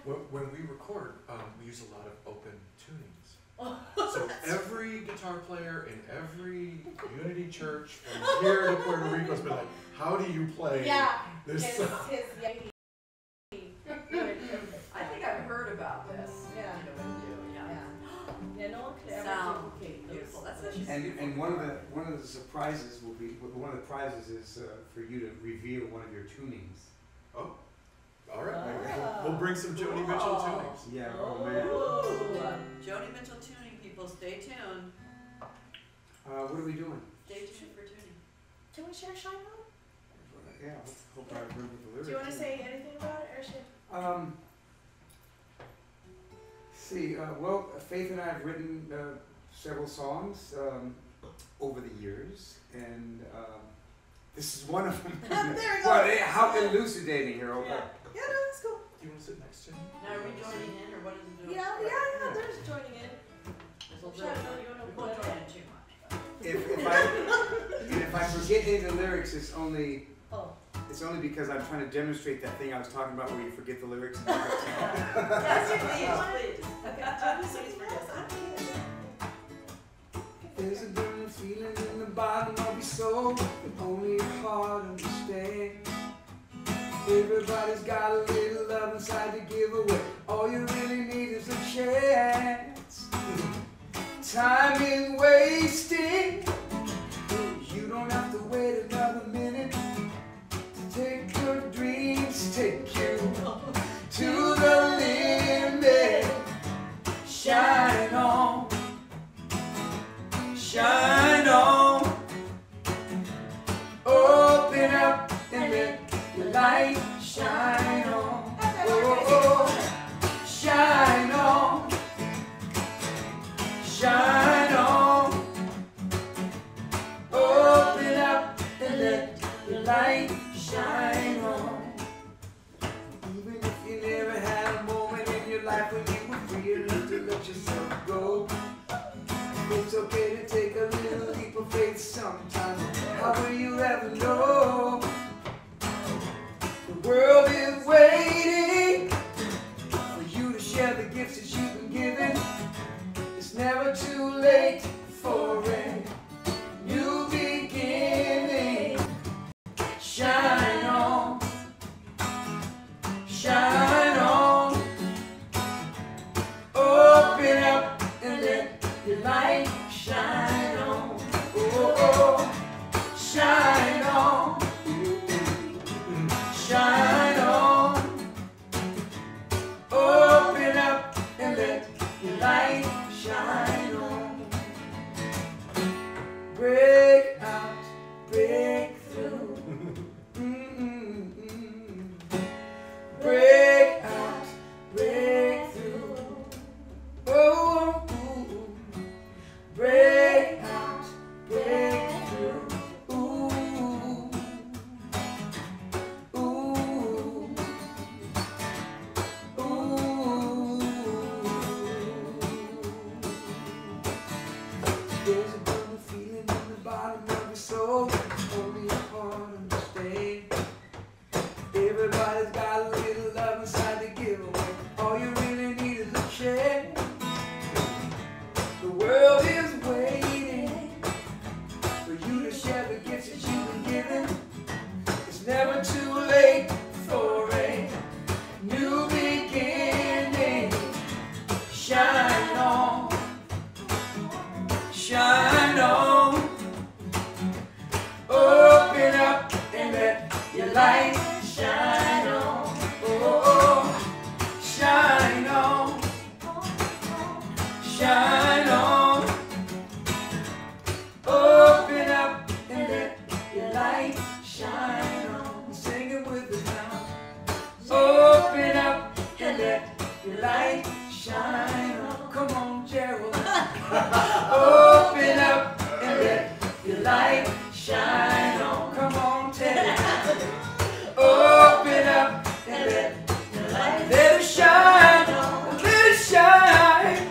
Speaker 3: when we record, we use a lot of open tunings.
Speaker 1: Oh,
Speaker 3: So every guitar player in every Unity church from here to Puerto Rico has been like, how do you play
Speaker 1: Yeah,
Speaker 3: this
Speaker 1: his,
Speaker 3: song?
Speaker 1: yeah.
Speaker 2: I think I've heard about this.
Speaker 1: Yeah.
Speaker 2: You know, with you, yeah.
Speaker 1: Yeah, no one could ever
Speaker 2: Sound
Speaker 1: duplicate
Speaker 2: beautiful.
Speaker 1: those.
Speaker 2: That's such a
Speaker 4: And one of the surprises will be, one of the prizes is for you to reveal one of your tunings.
Speaker 3: Oh, all right.
Speaker 1: Ah.
Speaker 3: We'll bring some Joni Mitchell
Speaker 2: Cool.
Speaker 3: tunings.
Speaker 4: Yeah, oh man.
Speaker 2: Ooh, Joni Mitchell tuning, people, stay tuned.
Speaker 4: What are we doing?
Speaker 2: Stay tuned for tuning.
Speaker 1: Do you want to share Shine On?
Speaker 4: Yeah, hope I remember the lyrics.
Speaker 1: Do you want to say anything about it, or should?
Speaker 4: See, well, Faith and I have written several songs over the years, and this is one of them.
Speaker 1: There we go.
Speaker 4: Well, how elucidating here, okay?
Speaker 1: Yeah, no, that's cool.
Speaker 3: Do you want to sit next to me?
Speaker 2: Now, are we joining in, or what is it doing?
Speaker 1: Yeah, there's joining in.
Speaker 2: There's a
Speaker 1: Shine
Speaker 2: little,
Speaker 1: On, you want to
Speaker 2: we won't
Speaker 1: put
Speaker 2: join
Speaker 1: it?
Speaker 2: in too much.
Speaker 4: If I forget any of the lyrics, it's only
Speaker 1: Oh.
Speaker 4: because I'm trying to demonstrate that thing I was talking about where you forget the lyrics. And
Speaker 2: Yes, please.
Speaker 1: Okay, do you please forget us? I'm kidding.
Speaker 4: There's a burning feeling in the bottom of your soul that only your heart understands. Everybody's got a little love inside to give away. All you really need is a chance. Time is wasting. You don't have to wait another minute to take your dreams, take you to the limit. Shine on. Shine on, open up and let the light shine on. Oh, shine on, shine on, open up and let the light shine on. Even if you never had a moment in your life when you were free enough to let yourself go. It's okay to take a little leap of faith sometimes. How will you ever know? The world is waiting for you to share the gifts that you've been given. It's never too late for a new beginning. Shine on, shine on, open up and let your light shine on, shine on, shine on, open up and let your light shine on. There's a burning feeling in the bottom of your soul. Only your heart understands. Everybody's got a little love inside to give away. All you really need is a chance. The world is waiting for you to share the gifts that you've been given. It's never too late for a new beginning. Shine on, shine on. Open up and let your light shine on. Oh, shine on, shine on. Open up and let your light shine on. Sing it with us now. Open up and let your light shine on. Come on, Gerald. Open up and let your light shine on. Come on, Teddy. Open up and let it shine on. Let it shine.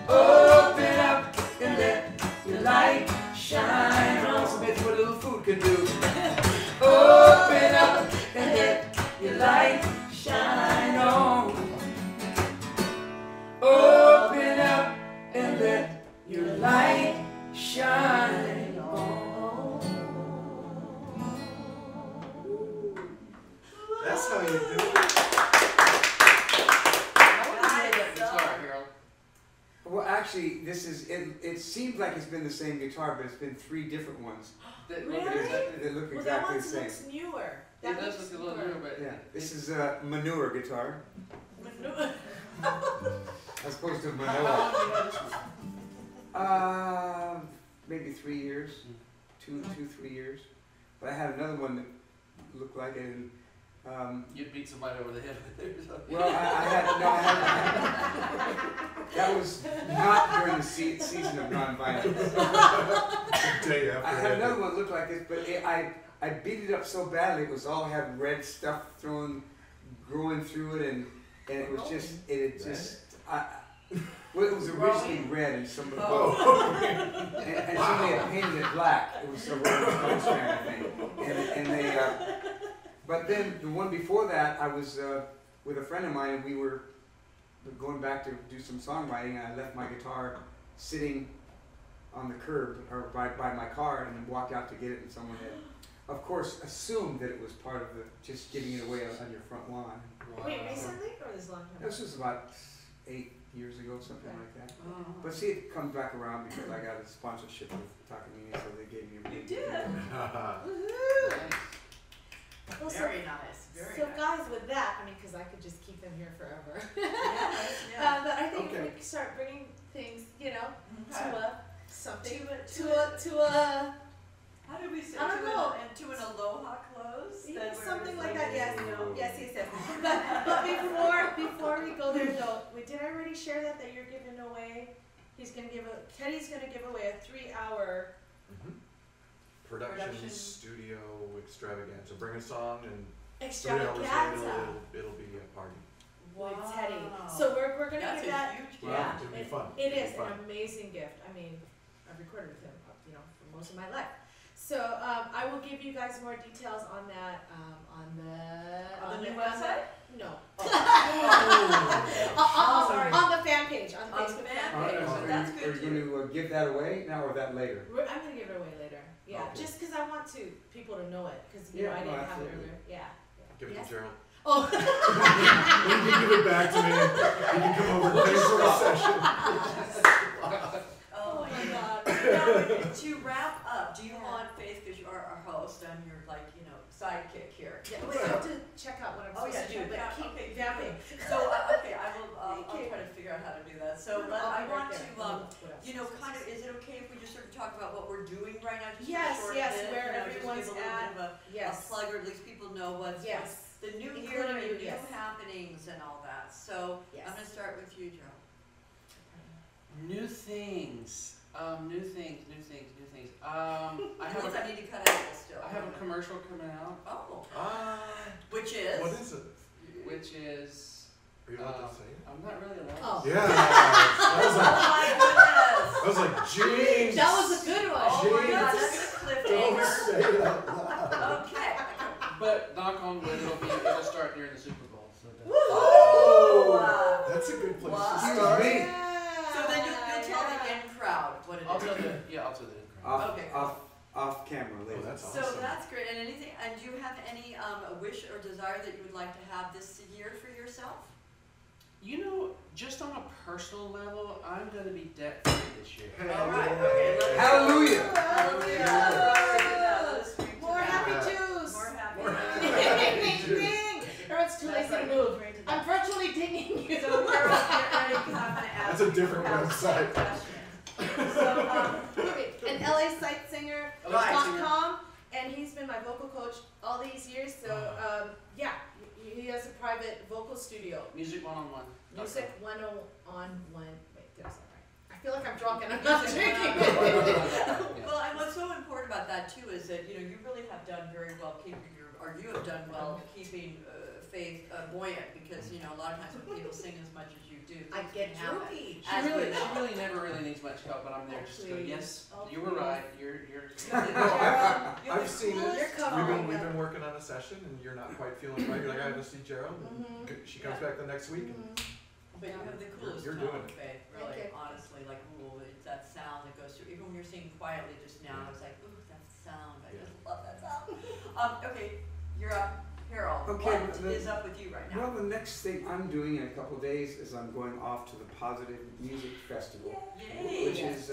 Speaker 4: Open up and let your light shine on. So that's what a little food can do. Open up and let your light shine on. Open up and let your light shine on.
Speaker 3: That's how you do it.
Speaker 4: Well, actually, this is it. It seems like it's been the same guitar, but it's been 3 different ones.
Speaker 5: That
Speaker 1: Really?
Speaker 5: look exactly,
Speaker 4: They look
Speaker 1: Well, that
Speaker 4: exactly
Speaker 1: one
Speaker 4: the same.
Speaker 1: looks newer.
Speaker 5: it does look a little newer, but
Speaker 4: Yeah, this is a manure guitar
Speaker 1: newer.
Speaker 4: as opposed to
Speaker 5: how
Speaker 4: manure.
Speaker 5: long have you had this one?
Speaker 4: Maybe 3 years, 3 years. But I had another one that looked like it. And,
Speaker 5: You'd beat somebody over the head with it or something.
Speaker 4: well, I had that was not during the season of nonviolence.
Speaker 3: Day
Speaker 4: I
Speaker 3: after
Speaker 4: had
Speaker 3: day.
Speaker 4: another one that looked like this, but I beat it up so badly. It was all had red stuff growing through it, and it was just it was originally red, and somebody and somebody had painted it black. It was a Rolling Stones kind of thing, and they. But then the one before that, I was with a friend of mine, and we were going back to do some songwriting, and I left my guitar sitting on the curb or by my car, and then walked out to get it, and someone had, of course, assumed that it was part of the just giving it away on your front lawn.
Speaker 1: Wait, recently or this long time?
Speaker 4: This was about 8 years ago, something like that.
Speaker 2: Oh.
Speaker 4: But see, it comes back around because I got a sponsorship with Takamine, so they gave me a
Speaker 2: You did.
Speaker 1: Woohoo! Well,
Speaker 2: Very nice. Very
Speaker 1: so
Speaker 2: nice.
Speaker 1: guys, with that, I mean, because I could just keep them here forever.
Speaker 2: Yeah.
Speaker 1: But I think
Speaker 3: Okay.
Speaker 1: we can start bringing things, you know, to
Speaker 2: Okay.
Speaker 1: something,
Speaker 2: To
Speaker 1: to a
Speaker 2: How do we say
Speaker 1: I don't know.
Speaker 2: to an aloha close? That we're
Speaker 1: something like
Speaker 2: like-
Speaker 1: that. Yes, yes. But before we go there though, did I already share that you're giving away? Teddy's gonna give away a 3-hour.
Speaker 3: Production studio extravaganza. Bring a song and 3 hours
Speaker 1: Extravaganza
Speaker 3: later it'll be a party.
Speaker 1: with Teddy. So we're gonna
Speaker 2: That's
Speaker 1: give
Speaker 2: a
Speaker 1: that.
Speaker 2: huge
Speaker 3: Wow,
Speaker 1: Yeah,
Speaker 3: it'll be fun.
Speaker 1: It
Speaker 3: It'll
Speaker 1: is
Speaker 3: be fun.
Speaker 1: an amazing gift. I mean, I've recorded with him, for most of my life. So I will give you guys more details on that on
Speaker 2: On the new website?
Speaker 1: No.
Speaker 2: Sorry.
Speaker 1: On the fan page, on the
Speaker 2: On the
Speaker 1: Facebook
Speaker 2: fan
Speaker 1: fan
Speaker 2: page.
Speaker 1: page.
Speaker 2: So that's good
Speaker 4: Are you going to give that away now or that later?
Speaker 1: I'm gonna give it away later. Yeah,
Speaker 4: Okay.
Speaker 1: just because I want people to know it, because
Speaker 4: Yeah,
Speaker 1: I
Speaker 4: no,
Speaker 1: didn't have it
Speaker 4: absolutely.
Speaker 1: earlier. Yeah.
Speaker 3: Give it
Speaker 1: Yes?
Speaker 3: to Gerald.
Speaker 1: Oh.
Speaker 3: When you give it back to me, you can come over and pay for a session.
Speaker 2: Oh my God. Now, to wrap up, do you want, Faith, because you are our host, I'm your sidekick here.
Speaker 1: Yeah, wait, I have to check out what I'm
Speaker 2: Oh,
Speaker 1: supposed
Speaker 2: yeah,
Speaker 1: to do,
Speaker 2: check
Speaker 1: but
Speaker 2: out.
Speaker 1: keep
Speaker 2: Okay,
Speaker 1: vamping.
Speaker 2: So, okay, I'll
Speaker 1: Thank you.
Speaker 2: try to figure out how to do that. So,
Speaker 1: I'll
Speaker 2: I
Speaker 1: be right
Speaker 2: want
Speaker 1: there.
Speaker 2: to,
Speaker 1: What else?
Speaker 2: kind of, is it okay if we just sort of talk about what we're doing right now? Just
Speaker 1: Yes,
Speaker 2: for a short
Speaker 1: yes,
Speaker 2: bit,
Speaker 1: where
Speaker 2: just
Speaker 1: everyone's
Speaker 2: give a little
Speaker 1: at.
Speaker 2: bit of a
Speaker 1: Yes.
Speaker 2: plug, or at least people know what's
Speaker 1: Yes.
Speaker 2: the new
Speaker 1: Including
Speaker 2: year and
Speaker 1: you,
Speaker 2: new
Speaker 1: yes.
Speaker 2: happenings and all that. So,
Speaker 1: Yes.
Speaker 2: I'm going to start with you, Joe.
Speaker 5: New things. New things. I have
Speaker 2: Things
Speaker 5: a,
Speaker 2: I need to cut out still.
Speaker 5: I have a commercial coming out,
Speaker 2: Oh,
Speaker 3: Ah,
Speaker 2: which is?
Speaker 3: what is it?
Speaker 5: which is,
Speaker 3: Are you allowed to say it?
Speaker 5: I'm not really allowed.
Speaker 1: Oh.
Speaker 3: Yeah. That was
Speaker 2: Oh my goodness!
Speaker 3: I was like, jeez.
Speaker 1: That was a good one.
Speaker 2: Oh my God,
Speaker 3: Jeez.
Speaker 2: that's a
Speaker 3: Don't
Speaker 2: cliffhanger.
Speaker 3: say it out loud.
Speaker 2: Okay.
Speaker 5: But knock on wood, it'll start during the Super Bowl. So that-
Speaker 2: Oh!
Speaker 3: That's a good place
Speaker 2: Wow.
Speaker 3: to
Speaker 4: Excuse
Speaker 3: start.
Speaker 4: me.
Speaker 2: So then you'll tell the in crowd what it
Speaker 5: I'll
Speaker 2: is.
Speaker 5: tell the
Speaker 4: Off,
Speaker 2: Okay.
Speaker 4: off camera later.
Speaker 3: Oh, that's
Speaker 2: So
Speaker 3: awesome.
Speaker 2: that's great. And anything? And do you have any wish or desire that you would like to have this year for yourself?
Speaker 5: You know, just on a personal level, I'm gonna be debt free this year.
Speaker 2: All right. Okay. Let's
Speaker 4: Hallelujah.
Speaker 2: Hallelujah. Let us speak to
Speaker 1: More
Speaker 2: that.
Speaker 1: happy Jews.
Speaker 2: More happy.
Speaker 1: Ding, ding, ding. Everyone's too lazy to move. I'm virtually dinging you.
Speaker 2: So Carol, get ready because I'm going to ask.
Speaker 3: That's a different
Speaker 2: you
Speaker 3: website.
Speaker 2: questions. So
Speaker 1: An LA singer.
Speaker 2: Right.
Speaker 1: And he's been my vocal coach all these years. So yeah, he has a private vocal studio.
Speaker 5: Music 101.
Speaker 1: Music 101. Wait, did I say it right? I feel like I'm drunk and I'm not drinking.
Speaker 2: Well, and what's so important about that too is that you really have done very well keeping you have done well keeping faith buoyant because a lot of times when people sing as much as you do,
Speaker 1: I
Speaker 2: things
Speaker 1: get
Speaker 2: can happen.
Speaker 1: droopy.
Speaker 5: She really never really needs much help, but I'm there just to go,
Speaker 1: Please.
Speaker 5: yes,
Speaker 1: Oh,
Speaker 5: you were
Speaker 1: please.
Speaker 5: right, you're.
Speaker 3: I've seen it.
Speaker 1: You're covering
Speaker 3: We've
Speaker 1: it.
Speaker 3: been working on a session and you're not quite feeling right. You're like, I have to see Gerald. And she comes back the next week. And
Speaker 2: But you have the coolest
Speaker 3: You're
Speaker 2: tone,
Speaker 3: doing it.
Speaker 2: Faith,
Speaker 1: Thank
Speaker 2: really,
Speaker 1: you.
Speaker 2: honestly, like, ooh, it's that sound that goes through, even when you're singing quietly just now, I was like, ooh, that sound, I just love that sound. Okay, you're up, Harold,
Speaker 4: Okay,
Speaker 2: what is up with you right now?
Speaker 4: Well, the next thing I'm doing in a couple of days is I'm going off to the Positive Music Festival,
Speaker 2: Yay!
Speaker 4: which is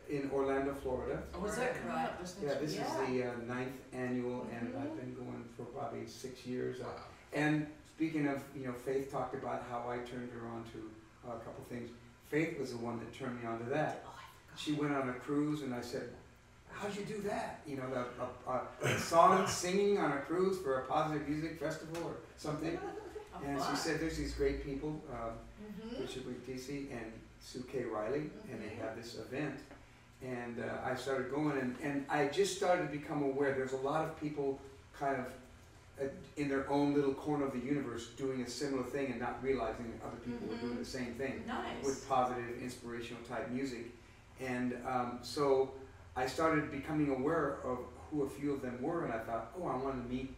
Speaker 4: in Orlando, Florida.
Speaker 5: Oh, was that coming up this
Speaker 4: Yeah,
Speaker 5: next
Speaker 4: this
Speaker 5: week?
Speaker 4: is the 9th annual, and
Speaker 1: Mhm.
Speaker 4: I've been going for probably 6 years.
Speaker 3: wow.
Speaker 4: And speaking of, Faith talked about how I turned her on to a couple things. Faith was the one that turned me on to that.
Speaker 1: Oh, I forgot.
Speaker 4: She went on a cruise, and I said, "How'd you do that? A song singing on a cruise for a Positive Music Festival or something?"
Speaker 2: How
Speaker 4: And
Speaker 2: fun.
Speaker 4: she said, "There's these great people,
Speaker 1: Mhm.
Speaker 4: Richard DC and Sue K. Riley, and they have this event." And I started going, and I just started to become aware there's a lot of people kind of in their own little corner of the universe doing a similar thing and not realizing that other people are doing the same thing
Speaker 2: Nice.
Speaker 4: with positive, inspirational type music. And so I started becoming aware of who a few of them were, and I thought, oh, I want to meet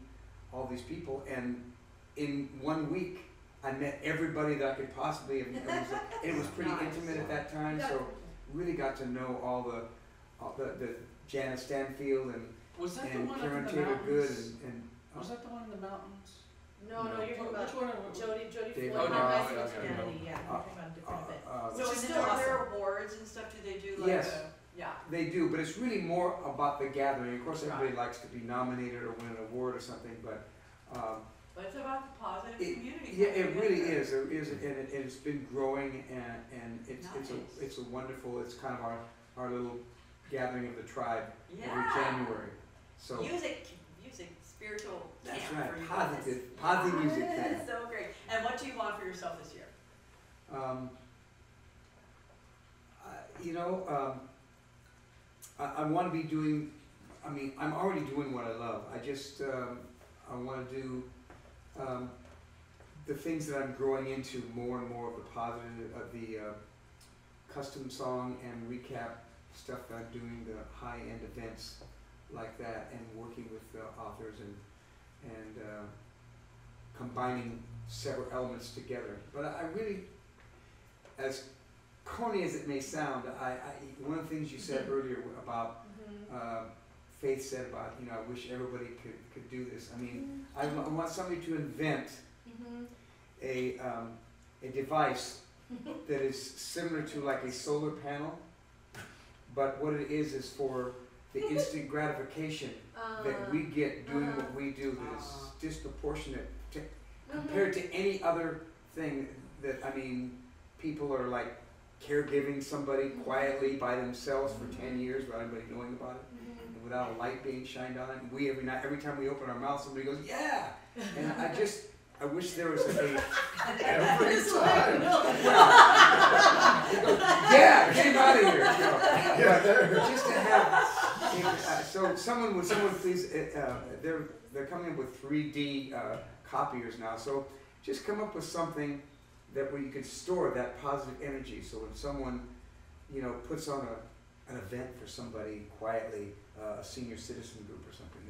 Speaker 4: all these people. And in 1 week, I met everybody that I could possibly have. It was pretty
Speaker 2: Nice.
Speaker 4: intimate at that time, so really got to know all the Janice Stanfield
Speaker 5: Was that the
Speaker 4: and
Speaker 5: one up
Speaker 4: Karen
Speaker 5: in the
Speaker 4: Taylor Good
Speaker 5: mountains?
Speaker 4: and
Speaker 5: Was that the one in the mountains?
Speaker 1: No, you're talking
Speaker 5: Which
Speaker 1: about
Speaker 5: one?
Speaker 1: Jody
Speaker 4: David.
Speaker 1: Floyd,
Speaker 4: Oh,
Speaker 1: High
Speaker 4: no,
Speaker 1: Rise
Speaker 3: okay,
Speaker 1: Against
Speaker 3: okay.
Speaker 1: Humanity, yeah, you're talking about a different event.
Speaker 2: So
Speaker 1: Which is
Speaker 2: and
Speaker 1: still
Speaker 2: then are there
Speaker 1: awesome.
Speaker 2: awards and stuff? Do they do like
Speaker 4: Yes.
Speaker 2: yeah.
Speaker 4: they do, but it's really more about the gathering. Of course, everybody likes to be nominated or win an award or something, but
Speaker 2: But it's about the positive
Speaker 4: It-
Speaker 2: community.
Speaker 4: yeah, it
Speaker 2: coming
Speaker 4: really
Speaker 2: together.
Speaker 4: is. There is, and it's been growing, and
Speaker 2: Nice.
Speaker 4: it's a wonderful. It's kind of our little gathering of the tribe every
Speaker 2: Yeah.
Speaker 4: January. So
Speaker 2: Music, spiritual
Speaker 4: that's
Speaker 2: camp
Speaker 4: right,
Speaker 2: for you
Speaker 4: positive
Speaker 2: guys.
Speaker 4: music
Speaker 2: Yeah,
Speaker 4: camp.
Speaker 2: so great. And what do you want for yourself this year?
Speaker 4: I want to be doing. I mean, I'm already doing what I love. I just I want to do the things that I'm growing into more and more of the positive of the custom song and recap stuff that I'm doing, the high end events like that, and working with authors and combining several elements together. But I really, as corny as it may sound, one of the things you said earlier about Faith said about, I wish everybody could do this. I mean, I want somebody to invent a device that is similar to like a solar panel, but what it is for the instant gratification that we get doing what we do that is disproportionate compared to any other thing that, I mean, people are like caregiving somebody quietly by themselves for 10 years without anybody knowing about it. And without a light being shined on it, and we every time we open our mouth, somebody goes, "Yeah!" And I wish there was a
Speaker 3: Every time.
Speaker 4: "Yeah, get him out of here!"
Speaker 3: Yeah, there.
Speaker 4: Just to have, so someone please, they're coming up with 3D copiers now. So just come up with something that where you could store that positive energy. So when someone you know, puts on an event for somebody quietly, a senior citizen group or something,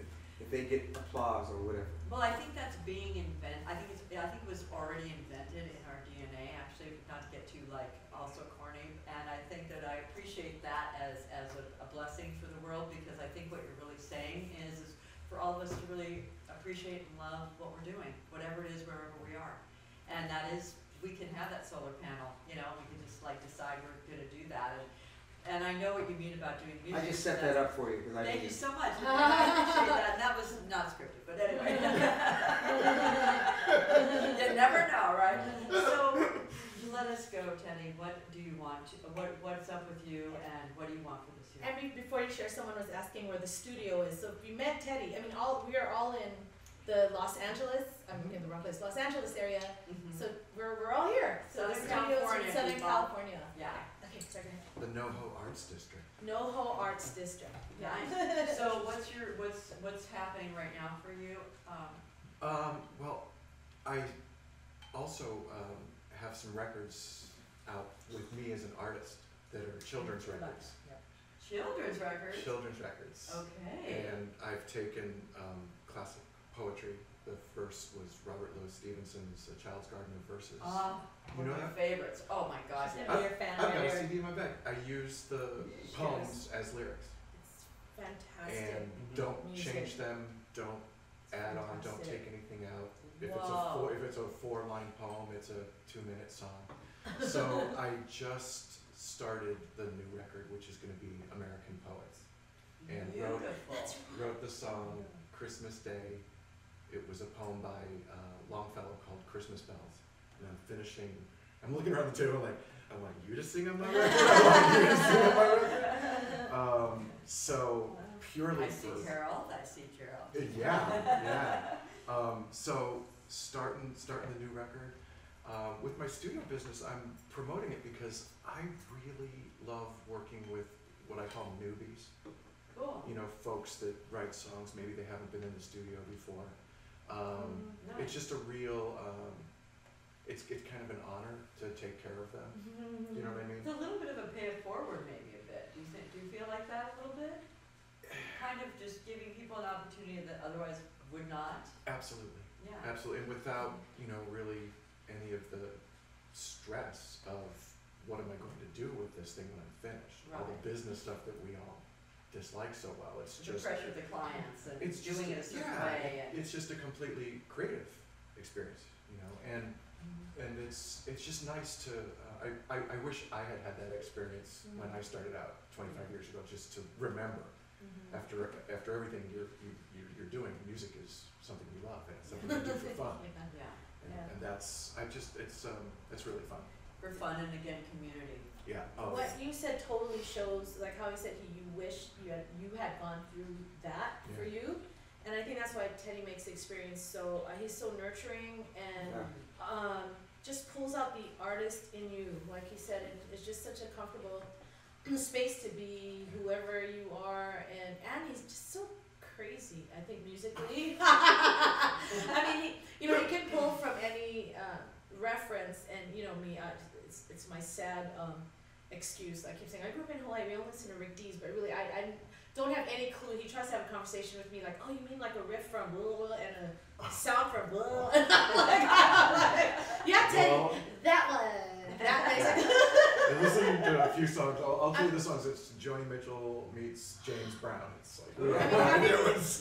Speaker 4: if they get applause or whatever.
Speaker 2: Well, I think that's being invented. I think it was already invented in our DNA. Actually, not to get too like also corny. And I think that I appreciate that as a blessing for the world, because I think what you're really saying is for all of us to really appreciate and love what we're doing, whatever it is, wherever we are. And that is, we can have that solar panel. You know, we can just like decide we're going to do that. And I know what you mean about doing music.
Speaker 4: I just set that up for you because I
Speaker 2: Thank you so much. And I appreciate that. And that was not scripted, but anyway. You never know, right? So let us go, Teddy. What do you want? What's up with you, and what do you want for this year?
Speaker 1: And before you share, someone was asking where the studio is. So if you met Teddy, I mean, we are all in the Los Angeles. I'm in the wrong place. Los Angeles area.
Speaker 2: Mm-hmm.
Speaker 1: So we're all here. So the
Speaker 2: Southern
Speaker 1: studio's
Speaker 2: California,
Speaker 1: in Southern
Speaker 2: people.
Speaker 1: California.
Speaker 2: Yeah.
Speaker 1: Okay, start again.
Speaker 3: The NoHo Arts District.
Speaker 1: NoHo Arts District. Yeah.
Speaker 2: Nice. So what's happening right now for you?
Speaker 3: Well, I also have some records out with me as an artist that are children's records.
Speaker 2: Children's records?
Speaker 3: Children's records.
Speaker 2: Okay.
Speaker 3: And I've taken classic poetry. The first was Robert Louis Stevenson's A Child's Garden of Verses.
Speaker 2: You
Speaker 3: You
Speaker 2: know
Speaker 3: know
Speaker 2: my
Speaker 3: that?
Speaker 2: favorites. Oh my gosh.
Speaker 3: I've got a CD in my bag. I use the poems as lyrics.
Speaker 1: It's fantastic.
Speaker 3: And don't
Speaker 1: Music.
Speaker 3: change them, don't add on, don't
Speaker 1: Fantastic.
Speaker 3: take anything out. If
Speaker 2: Whoa.
Speaker 3: it's a 4-line poem, it's a 2-minute song. So I just started the new record, which is going to be American Poets. And
Speaker 2: Beautiful.
Speaker 3: wrote the song Christmas Day. It was a poem by Longfellow called Christmas Bells. And I'm looking around the table like, I want you to sing on my record. I want you to sing on my record. So purely
Speaker 2: I see Carol.
Speaker 3: yeah. So starting the new record. With my studio business, I'm promoting it because I really love working with what I call newbies.
Speaker 2: Cool.
Speaker 3: You know, folks that write songs, maybe they haven't been in the studio before.
Speaker 2: Nice.
Speaker 3: It's just a real, it's kind of an honor to take care of them. You know what I mean?
Speaker 2: It's a little bit of a pay it forward, maybe a bit. Do you feel like that a little bit? Kind of just giving people an opportunity that otherwise would not.
Speaker 3: Absolutely.
Speaker 2: Yeah.
Speaker 3: Absolutely, and without, really any of the stress of what am I going to do with this thing when I'm finished. All the
Speaker 2: Right.
Speaker 3: business stuff that we all dislike so well. It's
Speaker 2: The
Speaker 3: just
Speaker 2: pressure of the clients and
Speaker 3: it's just
Speaker 2: doing it a certain
Speaker 3: yeah,
Speaker 2: way. And
Speaker 3: it's just a completely creative experience, and it's just nice to. I wish I had that experience when I started out 25 years ago, just to remember. After everything you're doing, music is something you love and it's something you do for fun.
Speaker 2: yeah.
Speaker 3: And that's it's really fun.
Speaker 2: For fun and again, community.
Speaker 3: Yeah. Oh,
Speaker 1: What you said totally shows, like how he said you wish you had gone through that for
Speaker 3: Yeah.
Speaker 1: you, and I think that's why Teddy makes the experience so he's so nurturing and just pulls out the artist in you. Like he said, it's just such a comfortable space to be whoever you are, and he's just so crazy. I think musically, I mean, he can pull from any reference, and me, it's my sad excuse. I keep saying I grew up in Hawaii. We don't listen to Rick Dees, but really, I don't have any clue. He tries to have a conversation with me like, oh, you mean like a riff from blah blah, blah and a sound from blah, and I'm like, yeah, Teddy,
Speaker 3: Well,
Speaker 1: that one. That makes
Speaker 3: I listened to a few songs. I'll tell you the songs. It's Joni Mitchell meets James Brown. It's like it's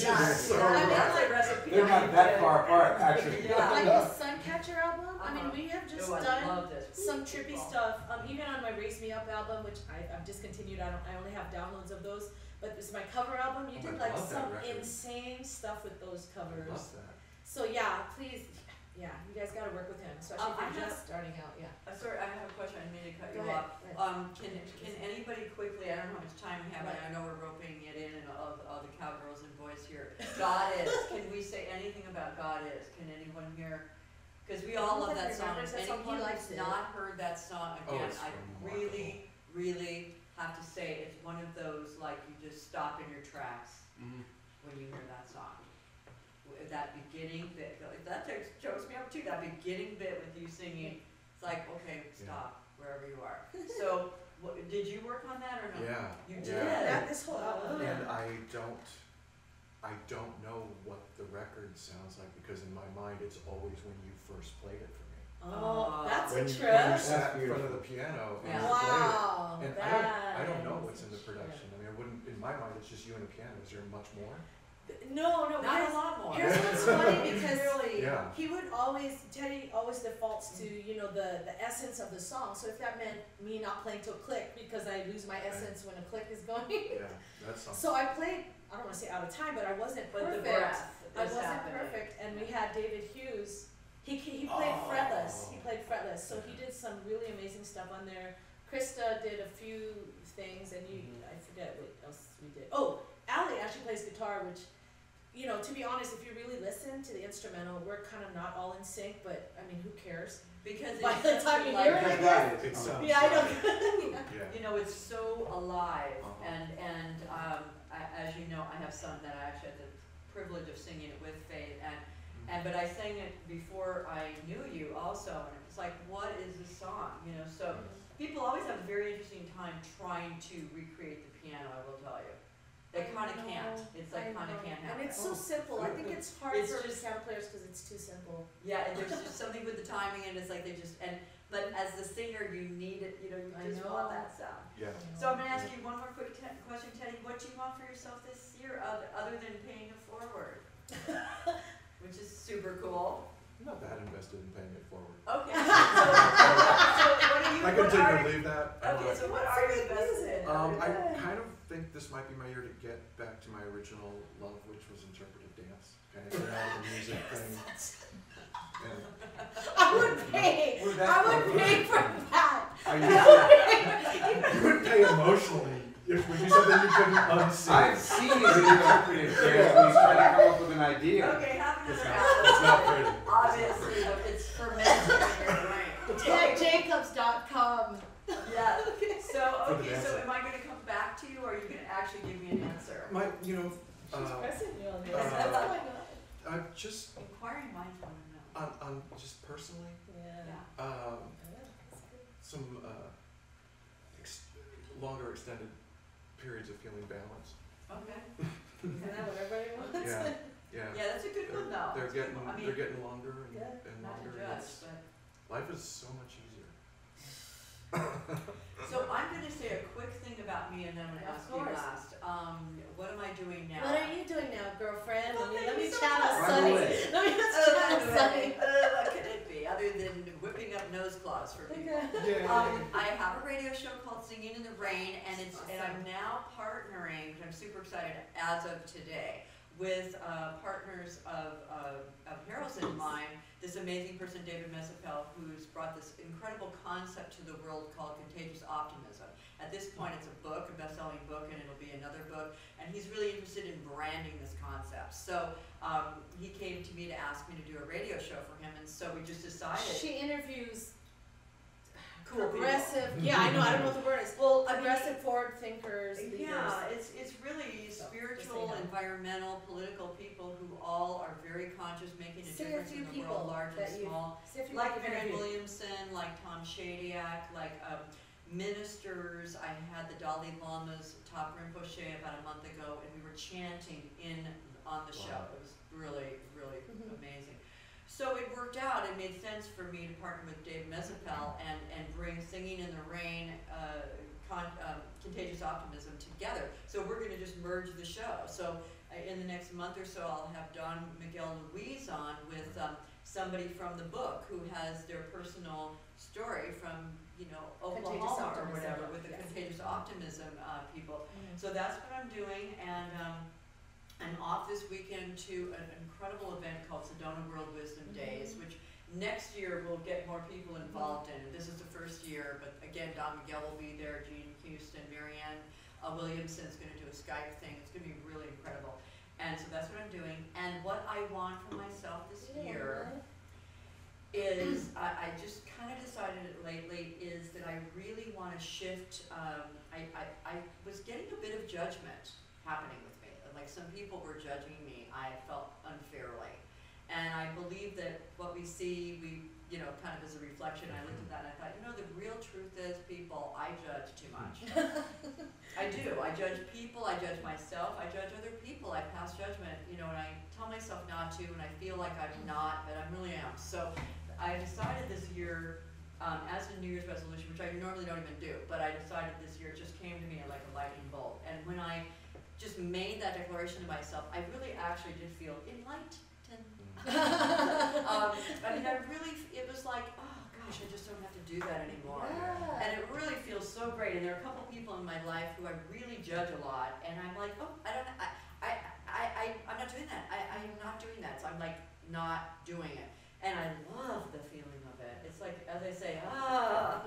Speaker 3: just so
Speaker 1: I mean,
Speaker 3: rough.
Speaker 1: like,
Speaker 2: recipe.
Speaker 4: They're not that far apart, actually.
Speaker 1: like the Suncatcher album. I mean, we have just
Speaker 2: I
Speaker 1: done
Speaker 2: love this.
Speaker 1: some trippy stuff. Even on my Raise Me Up album, which I've discontinued. I only have downloads of those. But it's my cover album. You
Speaker 3: Oh,
Speaker 1: did
Speaker 3: I
Speaker 1: like
Speaker 3: love that
Speaker 1: some
Speaker 3: record.
Speaker 1: insane stuff with those
Speaker 3: I
Speaker 1: covers.
Speaker 3: love that.
Speaker 1: So yeah, please, you guys got to work with him, especially if you're just starting out. Yeah.
Speaker 2: Sorry, I have a question. I didn't mean to cut
Speaker 1: Go
Speaker 2: you
Speaker 1: ahead.
Speaker 2: off. Can anybody quickly? I don't know how much time we have, and I know we're roping it in, and all the cowgirls and boys here. God is. Can we say anything about God is? Can anyone here? Because we all love that song.
Speaker 1: Remembers that song, he
Speaker 2: Anyone
Speaker 1: likes
Speaker 2: who's
Speaker 1: it.
Speaker 2: not heard that song
Speaker 3: Oh,
Speaker 2: again,
Speaker 3: it's
Speaker 2: I
Speaker 3: remarkable.
Speaker 2: really, really have to say it's one of those like you just stop in your tracks when you hear that song. That beginning bit, that chokes me up too. That beginning bit with you singing, it's like, okay, stop wherever you are. So Did you work on that or no?
Speaker 3: Yeah.
Speaker 2: You
Speaker 3: yeah.
Speaker 2: did?
Speaker 1: That this whole album.
Speaker 3: And I don't know what the record sounds like because in my mind it's always when you first played it for me.
Speaker 1: Oh, that's
Speaker 3: When
Speaker 1: a
Speaker 3: you
Speaker 1: trip.
Speaker 3: sat in front of the piano and
Speaker 2: Yeah.
Speaker 3: you played it.
Speaker 1: Wow.
Speaker 3: And I don't know what's in the production. I mean, I wouldn't. In my mind, it's just you and the piano. Is there much more?
Speaker 1: No,
Speaker 2: Not
Speaker 1: because
Speaker 2: a lot more.
Speaker 1: here's what's funny because
Speaker 2: Really?
Speaker 3: Yeah.
Speaker 1: he would always, Teddy always defaults to, you know, the essence of the song. So if that meant me not playing to a click because I lose my essence when a click is going.
Speaker 3: Yeah, that's something.
Speaker 1: So I played, I don't want to say out of time, but I wasn't
Speaker 2: But
Speaker 1: perfect.
Speaker 2: the breath
Speaker 1: I
Speaker 2: is
Speaker 1: wasn't
Speaker 2: happening.
Speaker 1: perfect, and we had David Hughes. He played fretless. He played fretless, so he did some really amazing stuff on there. Krista did a few things, and I forget what else we did. Oh, Allie actually plays guitar, which, you know, to be honest, if you really listen to the instrumental, we're kind of not all in sync, but I mean, who cares?
Speaker 2: Because
Speaker 1: By
Speaker 2: it's
Speaker 1: the
Speaker 2: such
Speaker 1: time
Speaker 2: a,
Speaker 1: you
Speaker 2: like,
Speaker 1: hear it, I guess.
Speaker 3: It sounds
Speaker 1: Yeah, I know.
Speaker 3: Yeah.
Speaker 2: you know, it's so alive,
Speaker 3: Uh-huh.
Speaker 2: and as you know, I have some that I actually had the privilege of singing it with Faith, but I sang it before I knew you also, and it's like, what is this song, you know, so people always have a very interesting time trying to recreate the piano, I will tell you. They kind of can't, it's like kind of can't happen.
Speaker 1: And it's so simple. I think it's hard
Speaker 2: It's
Speaker 1: for
Speaker 2: just-
Speaker 1: piano players because it's too simple.
Speaker 2: Yeah, and there's just something with the timing, and it's like they just, but as the singer, you need it, you know, you
Speaker 1: I
Speaker 2: just
Speaker 1: know.
Speaker 2: want that sound.
Speaker 3: Yeah.
Speaker 2: So I'm gonna ask you one more quick question, Teddy. What do you want for yourself this year, other than paying it forward? Which is super cool.
Speaker 3: I'm not that invested in paying it forward.
Speaker 2: Okay. So what are you?
Speaker 3: I can
Speaker 2: what
Speaker 3: take
Speaker 2: are
Speaker 3: or
Speaker 2: you-
Speaker 3: leave that. I don't
Speaker 2: Okay,
Speaker 3: know.
Speaker 2: so what are you invested in?
Speaker 3: I kind of think this might be my year to get back to my original love, which was interpretive dance. Kind of get out of the music thing. And
Speaker 1: I would pay.
Speaker 4: Where'd
Speaker 1: I
Speaker 4: that
Speaker 1: would
Speaker 4: come
Speaker 1: pay for that.
Speaker 4: Are you,
Speaker 3: you would pay emotionally. It would be something you couldn't unsee.
Speaker 4: I've seen his interpretive dance when he's trying to come up with an idea.
Speaker 2: Okay, have another
Speaker 3: It's
Speaker 2: apple.
Speaker 3: not pretty.
Speaker 2: Obviously, it's fermented in your brain.
Speaker 1: TedJacobs.com.
Speaker 2: Yeah. So
Speaker 3: For the
Speaker 2: okay, so
Speaker 3: dancer.
Speaker 2: am I gonna come back to you, or are you gonna actually give me an answer?
Speaker 3: My, you know,
Speaker 1: She's pressing you on this.
Speaker 2: uh,
Speaker 1: What's going on?
Speaker 3: I've just
Speaker 2: Inquiring minds want to know.
Speaker 3: on just personally,
Speaker 1: Yeah.
Speaker 3: some longer extended periods of feeling balanced.
Speaker 2: Okay.
Speaker 1: Isn't that what everybody wants?
Speaker 3: Yeah, yeah.
Speaker 2: Yeah, that's a good one though.
Speaker 3: They're
Speaker 2: That's a good
Speaker 3: getting
Speaker 2: one. I mean,
Speaker 3: they're getting longer and,
Speaker 1: Yeah.
Speaker 3: and
Speaker 2: not to
Speaker 3: longer.
Speaker 2: judge,
Speaker 3: It's-
Speaker 2: but.
Speaker 3: Life is so much easier.
Speaker 2: So I'm gonna say a quick thing about me, and then I'm gonna
Speaker 1: Of
Speaker 2: ask you
Speaker 1: course.
Speaker 2: last. What am I doing now?
Speaker 1: What are you doing now, girlfriend?
Speaker 2: Well,
Speaker 1: let
Speaker 2: thank
Speaker 1: me
Speaker 2: you so
Speaker 1: channel
Speaker 2: much.
Speaker 1: Sunny.
Speaker 4: Right away.
Speaker 1: Let me just
Speaker 2: Oh, by
Speaker 1: channel
Speaker 2: the
Speaker 1: Sunny.
Speaker 2: way, what can it be other than whipping up nose claws for people? I have a radio show called Singing in the Rain, and I'm now partnering, which I'm super excited as of today, with partners of heroes in mine. This amazing person, David Mesapel, who's brought this incredible concept to the world called contagious optimism. At this point, it's a book, a best-selling book, and it'll be another book. And he's really interested in branding this concept. So he came to me to ask me to do a radio show for him, and so we just decided.
Speaker 1: She interviews
Speaker 2: Cool people.
Speaker 1: progressive. Yeah, I know. I don't know what the word is.
Speaker 2: Well, I mean,
Speaker 1: Progressive, forward thinkers, leaders.
Speaker 2: yeah, it's really
Speaker 1: So,
Speaker 2: spiritual,
Speaker 1: just so you know.
Speaker 2: environmental, political people who all are very conscious, making a
Speaker 1: Say a
Speaker 2: difference
Speaker 1: few
Speaker 2: in the
Speaker 1: people
Speaker 2: world, large and
Speaker 1: that you-
Speaker 2: small.
Speaker 1: See if you
Speaker 2: Like
Speaker 1: can
Speaker 2: Marianne
Speaker 1: interview.
Speaker 2: Williamson, like Tom Shadyac, like ministers. I had the Dalai Lama's Top Rinpoche about a month ago, and we were chanting on the show.
Speaker 3: Wow.
Speaker 2: It was really, really
Speaker 1: Mhm.
Speaker 2: amazing. So it worked out. It made sense for me to partner with Dave Mesapel and bring Singing in the Rain, Contagious Optimism together. So we're going to just merge the show. So in the next month or so, I'll have Don Miguel Luis on with somebody from the book who has their personal story from, you know,
Speaker 1: Contagious
Speaker 2: Oklahoma or
Speaker 1: Optimism,
Speaker 2: whatever, with the
Speaker 1: yes.
Speaker 2: Contagious Optimism people.
Speaker 1: Mhm.
Speaker 2: So that's what I'm doing, and I'm off this weekend to an incredible event called Sedona World Wisdom Days, which next year we'll get more people involved in. This is the first year, but again, Don Miguel will be there, Gene Houston, Marianne Williamson's going to do a Skype thing. It's going to be really incredible. And so that's what I'm doing. And what I want for myself this year is, I just kind of decided it lately, is that I really want to shift. I was getting a bit of judgment happening with me. Like some people were judging me, I felt unfairly. And I believe that what we see, kind of as a reflection. I looked at that and I thought, the real truth is, people, I judge too much. I do. I judge people, I judge myself, I judge other people, I pass judgment, and I tell myself not to, and I feel like I'm not, but I really am. So I decided this year, as a New Year's resolution, which I normally don't even do, but I decided this year, it just came to me like a lightning bolt. And when I just made that declaration to myself, I really actually did feel enlightened. It was like, oh gosh, I just don't have to do that anymore.
Speaker 1: Yeah.
Speaker 2: And it really feels so great. And there are a couple people in my life who I really judge a lot, and I'm like, oh, I'm not doing that. I am not doing that. So I'm like not doing it. And I love the feeling of it. It's like, as I say,
Speaker 1: Yeah.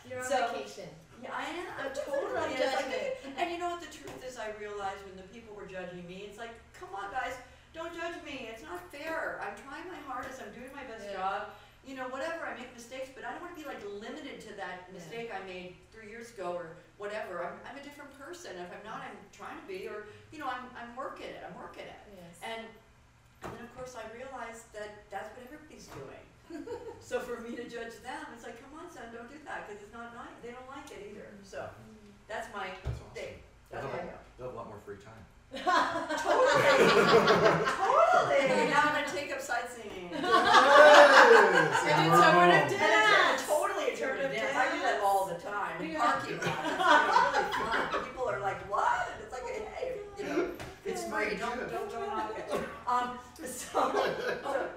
Speaker 1: You're on vacation.
Speaker 2: Yeah, I am. I'm
Speaker 1: Totally.
Speaker 2: totally. And you know what the truth is? I realized when the people were judging me, it's like, come on, guys, don't judge me. It's not fair. I'm trying my hardest. I'm doing my best job. Whatever. I make mistakes, but I don't want to be like limited to that mistake I made 3 years ago or whatever. I'm a different person. If I'm not, I'm trying to be, or I'm working it. I'm working it.
Speaker 1: Yes.
Speaker 2: And then of course I realized that that's what everybody's doing. So for me to judge them, it's like, come on, son, don't do that, because it's not nice. They don't like it either. So that's my
Speaker 3: That's
Speaker 2: thing.
Speaker 3: awesome.
Speaker 2: That's where I go.
Speaker 3: They'll have a lot more free time.
Speaker 2: Totally. Now I'm gonna take up sightseeing. Totally interpretive dance. I do that all the time. In parking lots. It's really fun. People are like, what? And it's like, hey, it's free. Don't join on. So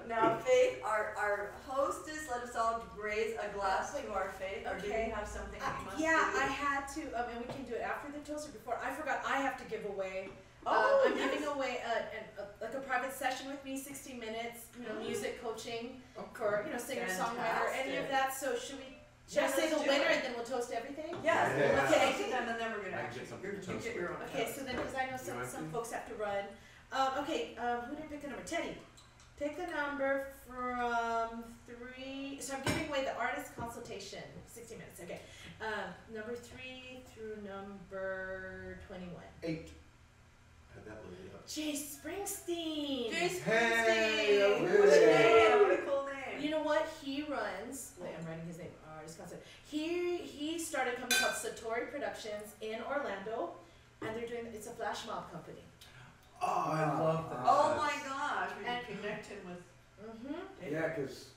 Speaker 2: now Faith, our hostess, let us all raise a glass to our Faith. Or do we have something we must do?
Speaker 1: I had to, and we can do it after the toast or before. I forgot I have to give away.
Speaker 2: Oh,
Speaker 1: I'm giving away a private session with me, 60 minutes, music coaching for, singer-songwriter, any of that. So should I say the winner and then we'll toast everything?
Speaker 2: Yes.
Speaker 1: Yeah.
Speaker 2: Okay. And then we're gonna
Speaker 3: I
Speaker 2: actually,
Speaker 3: get something to
Speaker 2: you
Speaker 3: toast
Speaker 2: get your own.
Speaker 1: Okay, so then, because I know some folks have to run. Who didn't pick the number? Teddy. Pick the number from 3. So I'm giving away the artist consultation, 60 minutes. Okay. Number 3 through number 21.
Speaker 3: 8. Had that loaded up.
Speaker 1: Jay Springsteen.
Speaker 4: Hey,
Speaker 2: What a name! What a cool name!
Speaker 1: You know what? He runs. Wait, I'm writing his name. Artist concert. He started a company called Satori Productions in Orlando, and they're doing. It's a flash mob company.
Speaker 3: Oh, I love that.
Speaker 2: Oh my gosh, we can connect him with.
Speaker 4: Yeah, because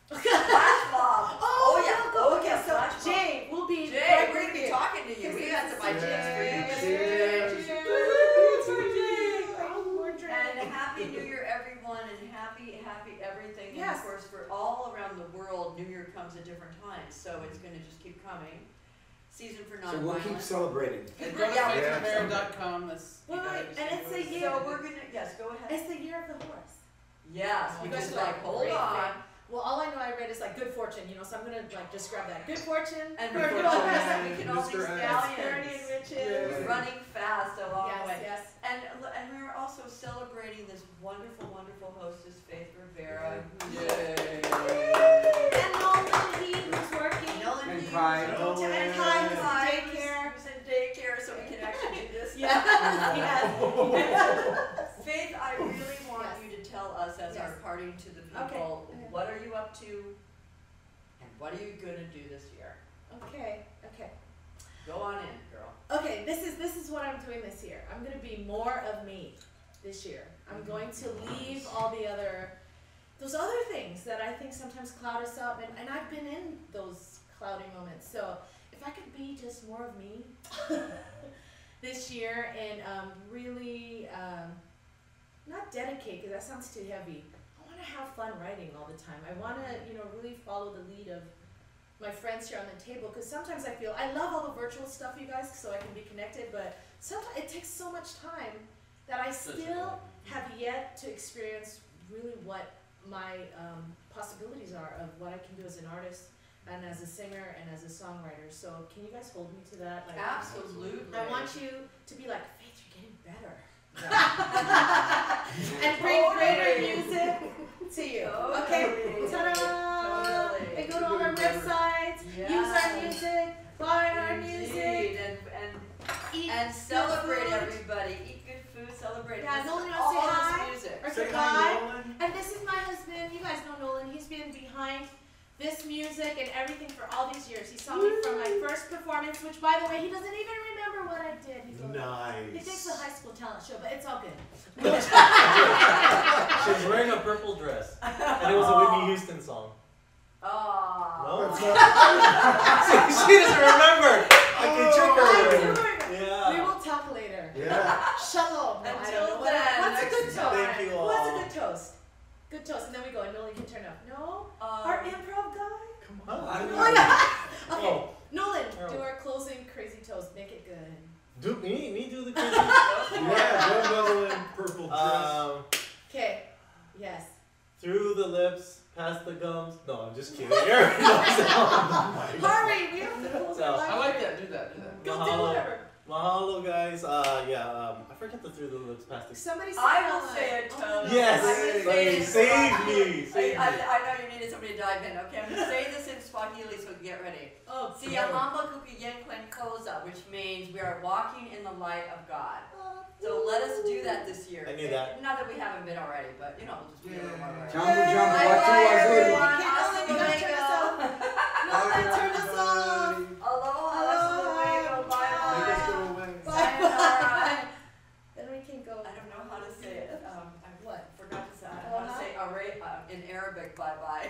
Speaker 2: Flash mob.
Speaker 1: Okay, so
Speaker 2: Flash mob.
Speaker 1: Jay, we'll be.
Speaker 2: Jay, we're gonna be talking to you. We got some ideas for you. And happy New Year, everyone, and happy everything.
Speaker 1: Yes.
Speaker 2: And of course, for all around the world, New Year comes at different times, so it's going to just keep coming. Season for
Speaker 4: so we'll keep
Speaker 2: nonviolence.
Speaker 4: celebrating.
Speaker 5: And go to faithrivera.com.
Speaker 1: Wait, and it's a year.
Speaker 2: So we're gonna go ahead.
Speaker 1: It's the year of the horse.
Speaker 2: Yes,
Speaker 1: You
Speaker 2: which
Speaker 1: guys
Speaker 2: is
Speaker 1: are
Speaker 2: like hold
Speaker 1: great
Speaker 2: on.
Speaker 1: fan. Well, all I know I read is like good fortune, so I'm gonna just grab that. Good fortune.
Speaker 2: And
Speaker 1: good
Speaker 2: we can all be
Speaker 3: Mr. S.
Speaker 1: prosperity and
Speaker 2: stallions
Speaker 1: riches.
Speaker 2: running fast along the way.
Speaker 1: Yes.
Speaker 2: And we were also celebrating this wonderful hostess, Faith Rivera.
Speaker 5: Yay!
Speaker 1: And Nolan Lee, who's working.
Speaker 2: Nolan
Speaker 4: And
Speaker 2: Lee,
Speaker 4: Kai.
Speaker 2: who's in
Speaker 1: And Kai, who's in
Speaker 2: Kai,
Speaker 1: daycare.
Speaker 2: who's in daycare, so we can actually do this. Faith, I really want
Speaker 1: Yes.
Speaker 2: you to tell us as our
Speaker 1: Yes.
Speaker 2: parting to the people,
Speaker 1: Okay.
Speaker 2: what are you up to, and what are you gonna do this year?
Speaker 1: Okay.
Speaker 2: Go on in, girl.
Speaker 1: Okay, this is what I'm doing this year. I'm gonna be more of me this year. I'm going to leave all those other things that I think sometimes cloud us up, and I've been in those cloudy moments. So if I could be just more of me this year and really not dedicate, because that sounds too heavy. I want to have fun writing all the time. I want to really follow the lead of my friends here on the table, because sometimes I feel I love all the virtual stuff, you guys, so I can be connected, but sometimes it takes so much time that I still have yet to experience really what my possibilities are of what I can do as an artist and as a singer and as a songwriter. So can you guys hold me to that? Like,
Speaker 2: Absolutely.
Speaker 1: I want you to be like, Faith, you're getting better. And bring greater music to you. Okay? Ta-da!
Speaker 2: Totally.
Speaker 1: And go to all our websites, use our music, buy our music, eat
Speaker 2: and
Speaker 1: good
Speaker 2: celebrate
Speaker 1: food.
Speaker 2: everybody. Eat good food, celebrate.
Speaker 1: Yeah,
Speaker 2: listen
Speaker 1: Nolan
Speaker 2: to
Speaker 1: wants to
Speaker 2: all
Speaker 1: say
Speaker 2: this
Speaker 1: hi.
Speaker 2: music.
Speaker 1: Or There's
Speaker 6: Say
Speaker 1: a
Speaker 6: hi,
Speaker 1: guy,
Speaker 6: Nolan.
Speaker 1: and this is my husband. You guys know Nolan. He's been behind this music and everything for all these years. He saw me from my first performance, which, by the way, he doesn't even remember what I did. He thinks
Speaker 6: Nice.
Speaker 1: it's a high school talent show, but it's all good.
Speaker 6: She was wearing a purple dress, and it was a Whitney Houston song.
Speaker 2: Oh.
Speaker 6: No, it's not. she doesn't remember. I can trick her.
Speaker 1: I do remember.
Speaker 6: Yeah.
Speaker 1: We will talk later.
Speaker 6: Yeah.
Speaker 1: Shalom. No, I don't
Speaker 2: Until
Speaker 1: know.
Speaker 2: then,
Speaker 1: What's a
Speaker 2: next
Speaker 1: good toast?
Speaker 6: Thank you all.
Speaker 1: What's a good toast? Good toast, and then we go, and Nolan can turn up. No? Our improv guy?
Speaker 6: Come on.
Speaker 1: Oh, yeah. Okay,
Speaker 6: Oh.
Speaker 1: Nolan,
Speaker 6: Oh.
Speaker 1: do our closing crazy toast. Make it good.
Speaker 6: Do me do the crazy stuff.
Speaker 3: Yeah, go Nolan, purple dress.
Speaker 1: Okay. Yes.
Speaker 6: Through the lips, past the gums. No, I'm just kidding. Everybody knows that.
Speaker 1: Hurry, we have to close
Speaker 6: So,
Speaker 1: our
Speaker 5: I
Speaker 1: live
Speaker 5: like
Speaker 1: here.
Speaker 5: that. Do that.
Speaker 1: Go do
Speaker 6: Mahalo.
Speaker 1: whatever.
Speaker 6: Mahalo, guys. I forget the through the lips, past the.
Speaker 1: Somebody say
Speaker 2: I will
Speaker 1: hello.
Speaker 2: say a
Speaker 1: Oh,
Speaker 2: toast.
Speaker 1: no.
Speaker 6: Yes.
Speaker 1: I will say
Speaker 6: Hey,
Speaker 1: it.
Speaker 6: save me. Save me.
Speaker 2: I know you needed somebody to dive in. Okay, I'm gonna say this in Swahili so we can get ready.
Speaker 1: Oh,
Speaker 2: Siyahamba kukiyenkwen koza, which means we are walking in the light of God. So let us do that this year.
Speaker 6: I knew that.
Speaker 2: Not that we haven't been already, but you know, we'll just be a little more. already.
Speaker 4: Jambu jambu,
Speaker 2: Bye
Speaker 4: watu
Speaker 2: bye
Speaker 4: wazuri.
Speaker 2: everyone.
Speaker 1: Okay, Nolan, you gotta turn us off. Nolan, turn us off.
Speaker 2: Aloha, hasta luego, bye
Speaker 3: Make us
Speaker 2: bye.
Speaker 3: go away.
Speaker 2: Sayonara.
Speaker 1: Then we can go.
Speaker 2: I don't know how to say it. I
Speaker 1: What?
Speaker 2: forgot to say. I
Speaker 1: Aloha?
Speaker 2: want to say in Arabic, bye bye.